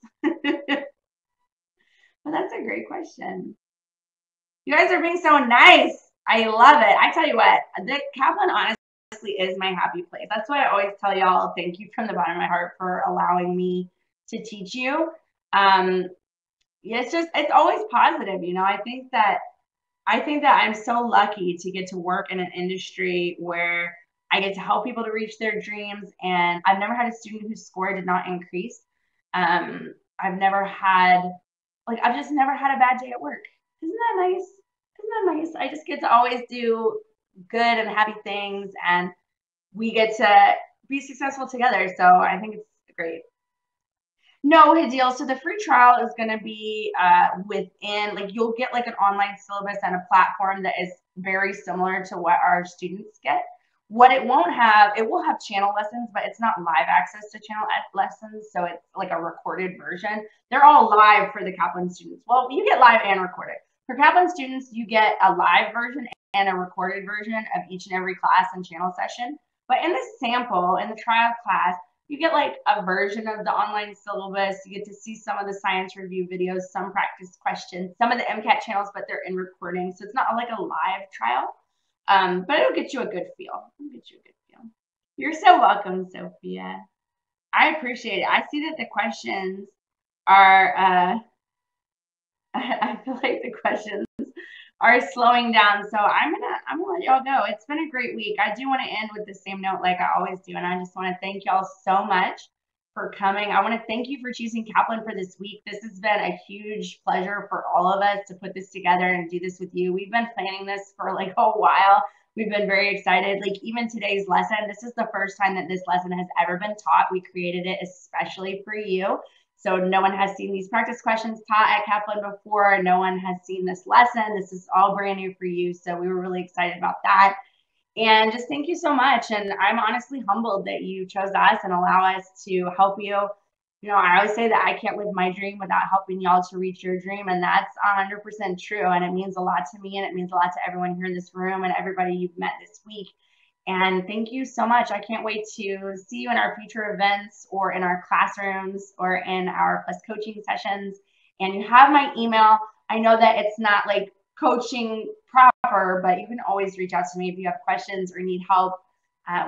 [SPEAKER 1] But that's a great question. You guys are being so nice. I love it. I tell you what, the Kaplan honestly is my happy place. That's why I always tell y'all thank you from the bottom of my heart for allowing me to teach you. It's always positive, you know. I think that I'm so lucky to get to work in an industry where I get to help people to reach their dreams. And I've never had a student whose score did not increase. I've never had, I've just never had a bad day at work. Isn't that nice? Isn't that nice? I just get to always do good and happy things, and we get to be successful together. So I think it's great. No, Hadil. So the free trial is going to be within, like, you'll get like an online syllabus and a platform that is very similar to what our students get. What it won't have, it will have channel lessons, but it's not live access to channel lessons. So it's like a recorded version. They're all live for the Kaplan students. Well, you get live and recorded. For Kaplan students, you get a live version and a recorded version of each and every class and channel session. But in the sample, in the trial class, you get like a version of the online syllabus. You get to see some of the science review videos, some practice questions, some of the MCAT channels, but they're in recording. So it's not like a live trial, but it'll get you a good feel. It'll get you a good feel. You're so welcome, Sophia. I appreciate it. I see that the questions are, I feel like the questions are slowing down. So I'm gonna let y'all go. It's been a great week. I do want to end with the same note like I always do. And I just want to thank y'all so much for coming. I want to thank you for choosing Kaplan for this week. This has been a huge pleasure for all of us to put this together and do this with you. We've been planning this for like a while. We've been very excited. Like even today's lesson, this is the first time that this lesson has ever been taught. We created it especially for you. So no one has seen these practice questions taught at Kaplan before. No one has seen this lesson. This is all brand new for you. So we were really excited about that. And just thank you so much. And I'm honestly humbled that you chose us and allow us to help you. You know, I always say that I can't live my dream without helping y'all to reach your dream. And that's 100% true. And it means a lot to me. And it means a lot to everyone here in this room and everybody you've met this week. And thank you so much. I can't wait to see you in our future events or in our classrooms or in our plus coaching sessions. And you have my email. I know that it's not like coaching proper, but you can always reach out to me if you have questions or need help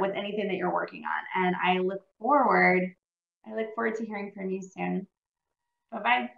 [SPEAKER 1] with anything that you're working on. And I look forward to hearing from you soon. Bye-bye.